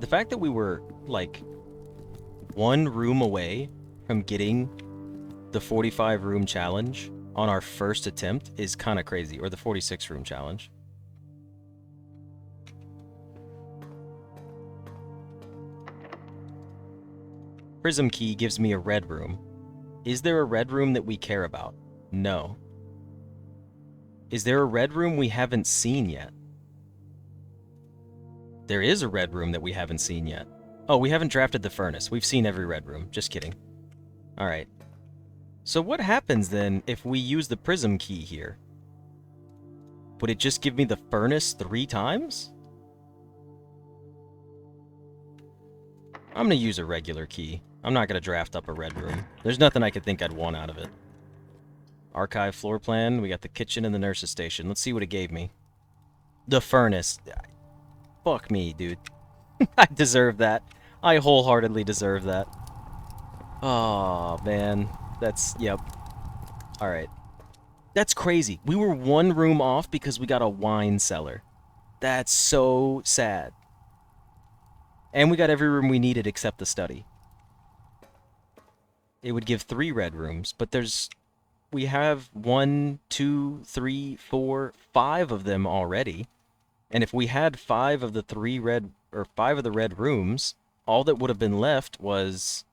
The fact that we were, like, one room away from getting the 45-room challenge on our first attempt is kind of crazy. Or the 46-room challenge. Prism key gives me a red room. Is there a red room that we care about? No. Is there a red room we haven't seen yet? There is a red room that we haven't seen yet. Oh, we haven't drafted the furnace. We've seen every red room. Just kidding. Alright. So what happens then if we use the prism key here? Would it just give me the furnace 3 times? I'm gonna use a regular key. I'm not gonna draft up a red room. There's nothing I could think I'd want out of it. Archive floor plan. We got the kitchen and the nurse's station. Let's see what it gave me. The furnace. Fuck me, dude. I deserve that. I wholeheartedly deserve that. Oh, man. That's... Yep. Alright. That's crazy. We were one room off because we got a wine cellar. That's so sad. And we got every room we needed except the study. It would give 3 red rooms, but there's... We have 1, 2, 3, 4, 5 of them already. And if we had 5 of the 3 red... Or 5 of the red rooms, all that would have been left was...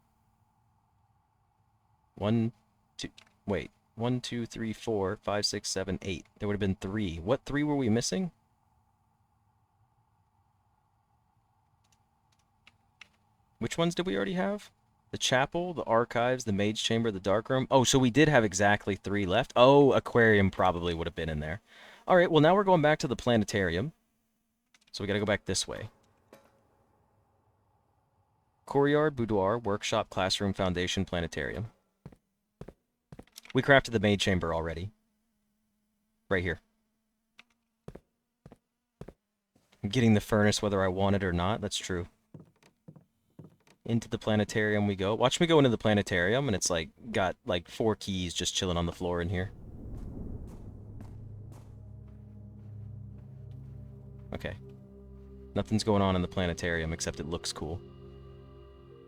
1, 2... Wait. 1, 2, 3, 4, 5, 6, 7, 8. There would have been 3. What 3 were we missing? Which ones did we already have? The chapel, the archives, the mage chamber, the dark room. Oh, so we did have exactly 3 left. Oh, aquarium probably would have been in there. All right, well, now we're going back to the planetarium. So we got to go back this way. Courtyard, boudoir, workshop, classroom, foundation, planetarium. We crafted the mage chamber already. Right here. I'm getting the furnace whether I want it or not. That's true. Into the planetarium we go. Watch me go into the planetarium, and it's like got like 4 keys just chilling on the floor in here. Okay. Nothing's going on in the planetarium except it looks cool.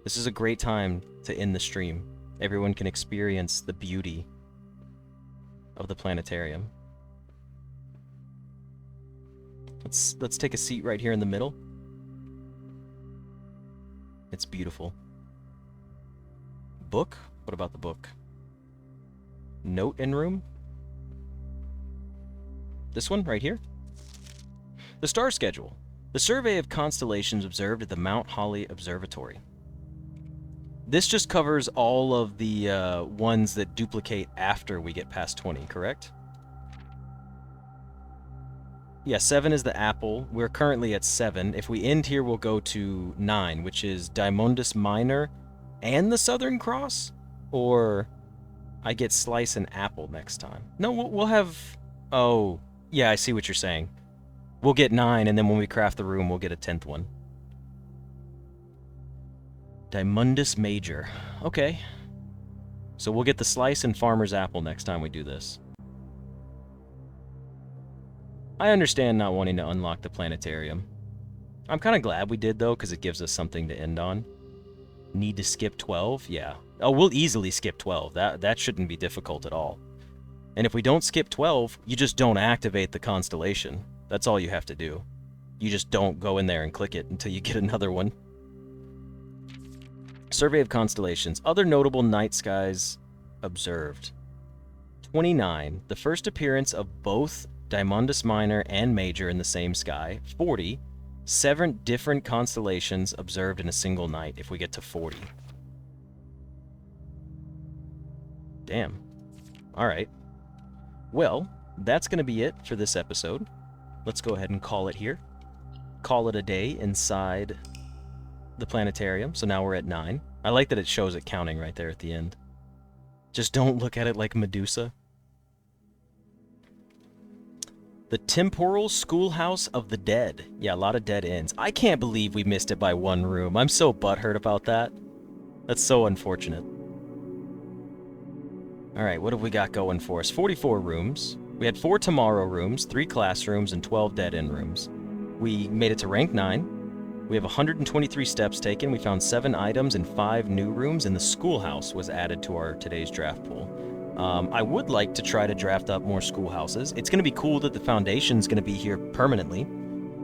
This is a great time to end the stream. Everyone can experience the beauty of the planetarium. Let's take a seat right here in the middle. It's beautiful. Book? What about the book? Note in room? This one right here? The star schedule. The survey of constellations observed at the Mount Holly Observatory. This just covers all of the ones that duplicate after we get past 20, correct? Yeah, 7 is the apple. We're currently at 7. If we end here, we'll go to 9, which is Diamondus Minor and the Southern Cross? Or I get slice and apple next time. No, we'll have... Oh, yeah, I see what you're saying. We'll get 9, and then when we craft the room, we'll get a 10th one. Diamondus Major. Okay. So we'll get the slice and farmer's apple next time we do this. I understand not wanting to unlock the planetarium. I'm kind of glad we did, though, because it gives us something to end on. Need to skip 12? Yeah. Oh, we'll easily skip 12. That shouldn't be difficult at all. And if we don't skip 12, you just don't activate the constellation. That's all you have to do. You just don't go in there and click it until you get another one. Survey of constellations. Other notable night skies observed. 29. The first appearance of both Diamondus Minor and Major in the same sky. 40. 7 different constellations observed in a single night if we get to 40. Damn. Alright. Well, that's going to be it for this episode. Let's go ahead and call it here. Call it a day inside the planetarium. So now we're at 9. I like that it shows it counting right there at the end. Just don't look at it like Medusa. The Temporal Schoolhouse of the Dead. Yeah, a lot of dead ends. I can't believe we missed it by 1 room. I'm so butthurt about that. That's so unfortunate. Alright, what have we got going for us? 44 rooms. We had 4 tomorrow rooms, 3 classrooms, and 12 dead end rooms. We made it to rank 9. We have 123 steps taken. We found 7 items and 5 new rooms, and the schoolhouse was added to our today's draft pool. I would like to try to draft up more schoolhouses. It's going to be cool that the foundation's going to be here permanently.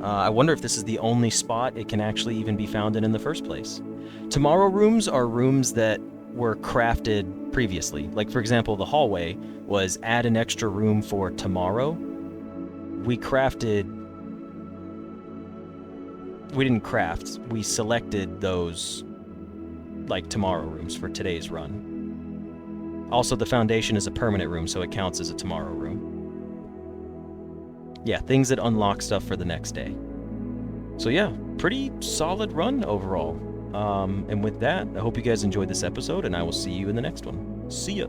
I wonder if this is the only spot it can actually even be found in the first place. Tomorrow rooms are rooms that were crafted previously. Like, for example, the hallway was add an extra room for tomorrow. We didn't craft. We selected those, like, tomorrow rooms for today's run. Also, the foundation is a permanent room, so it counts as a tomorrow room. Yeah, things that unlock stuff for the next day. So yeah, pretty solid run overall. And with that, I hope you guys enjoyed this episode, and I will see you in the next one. See ya!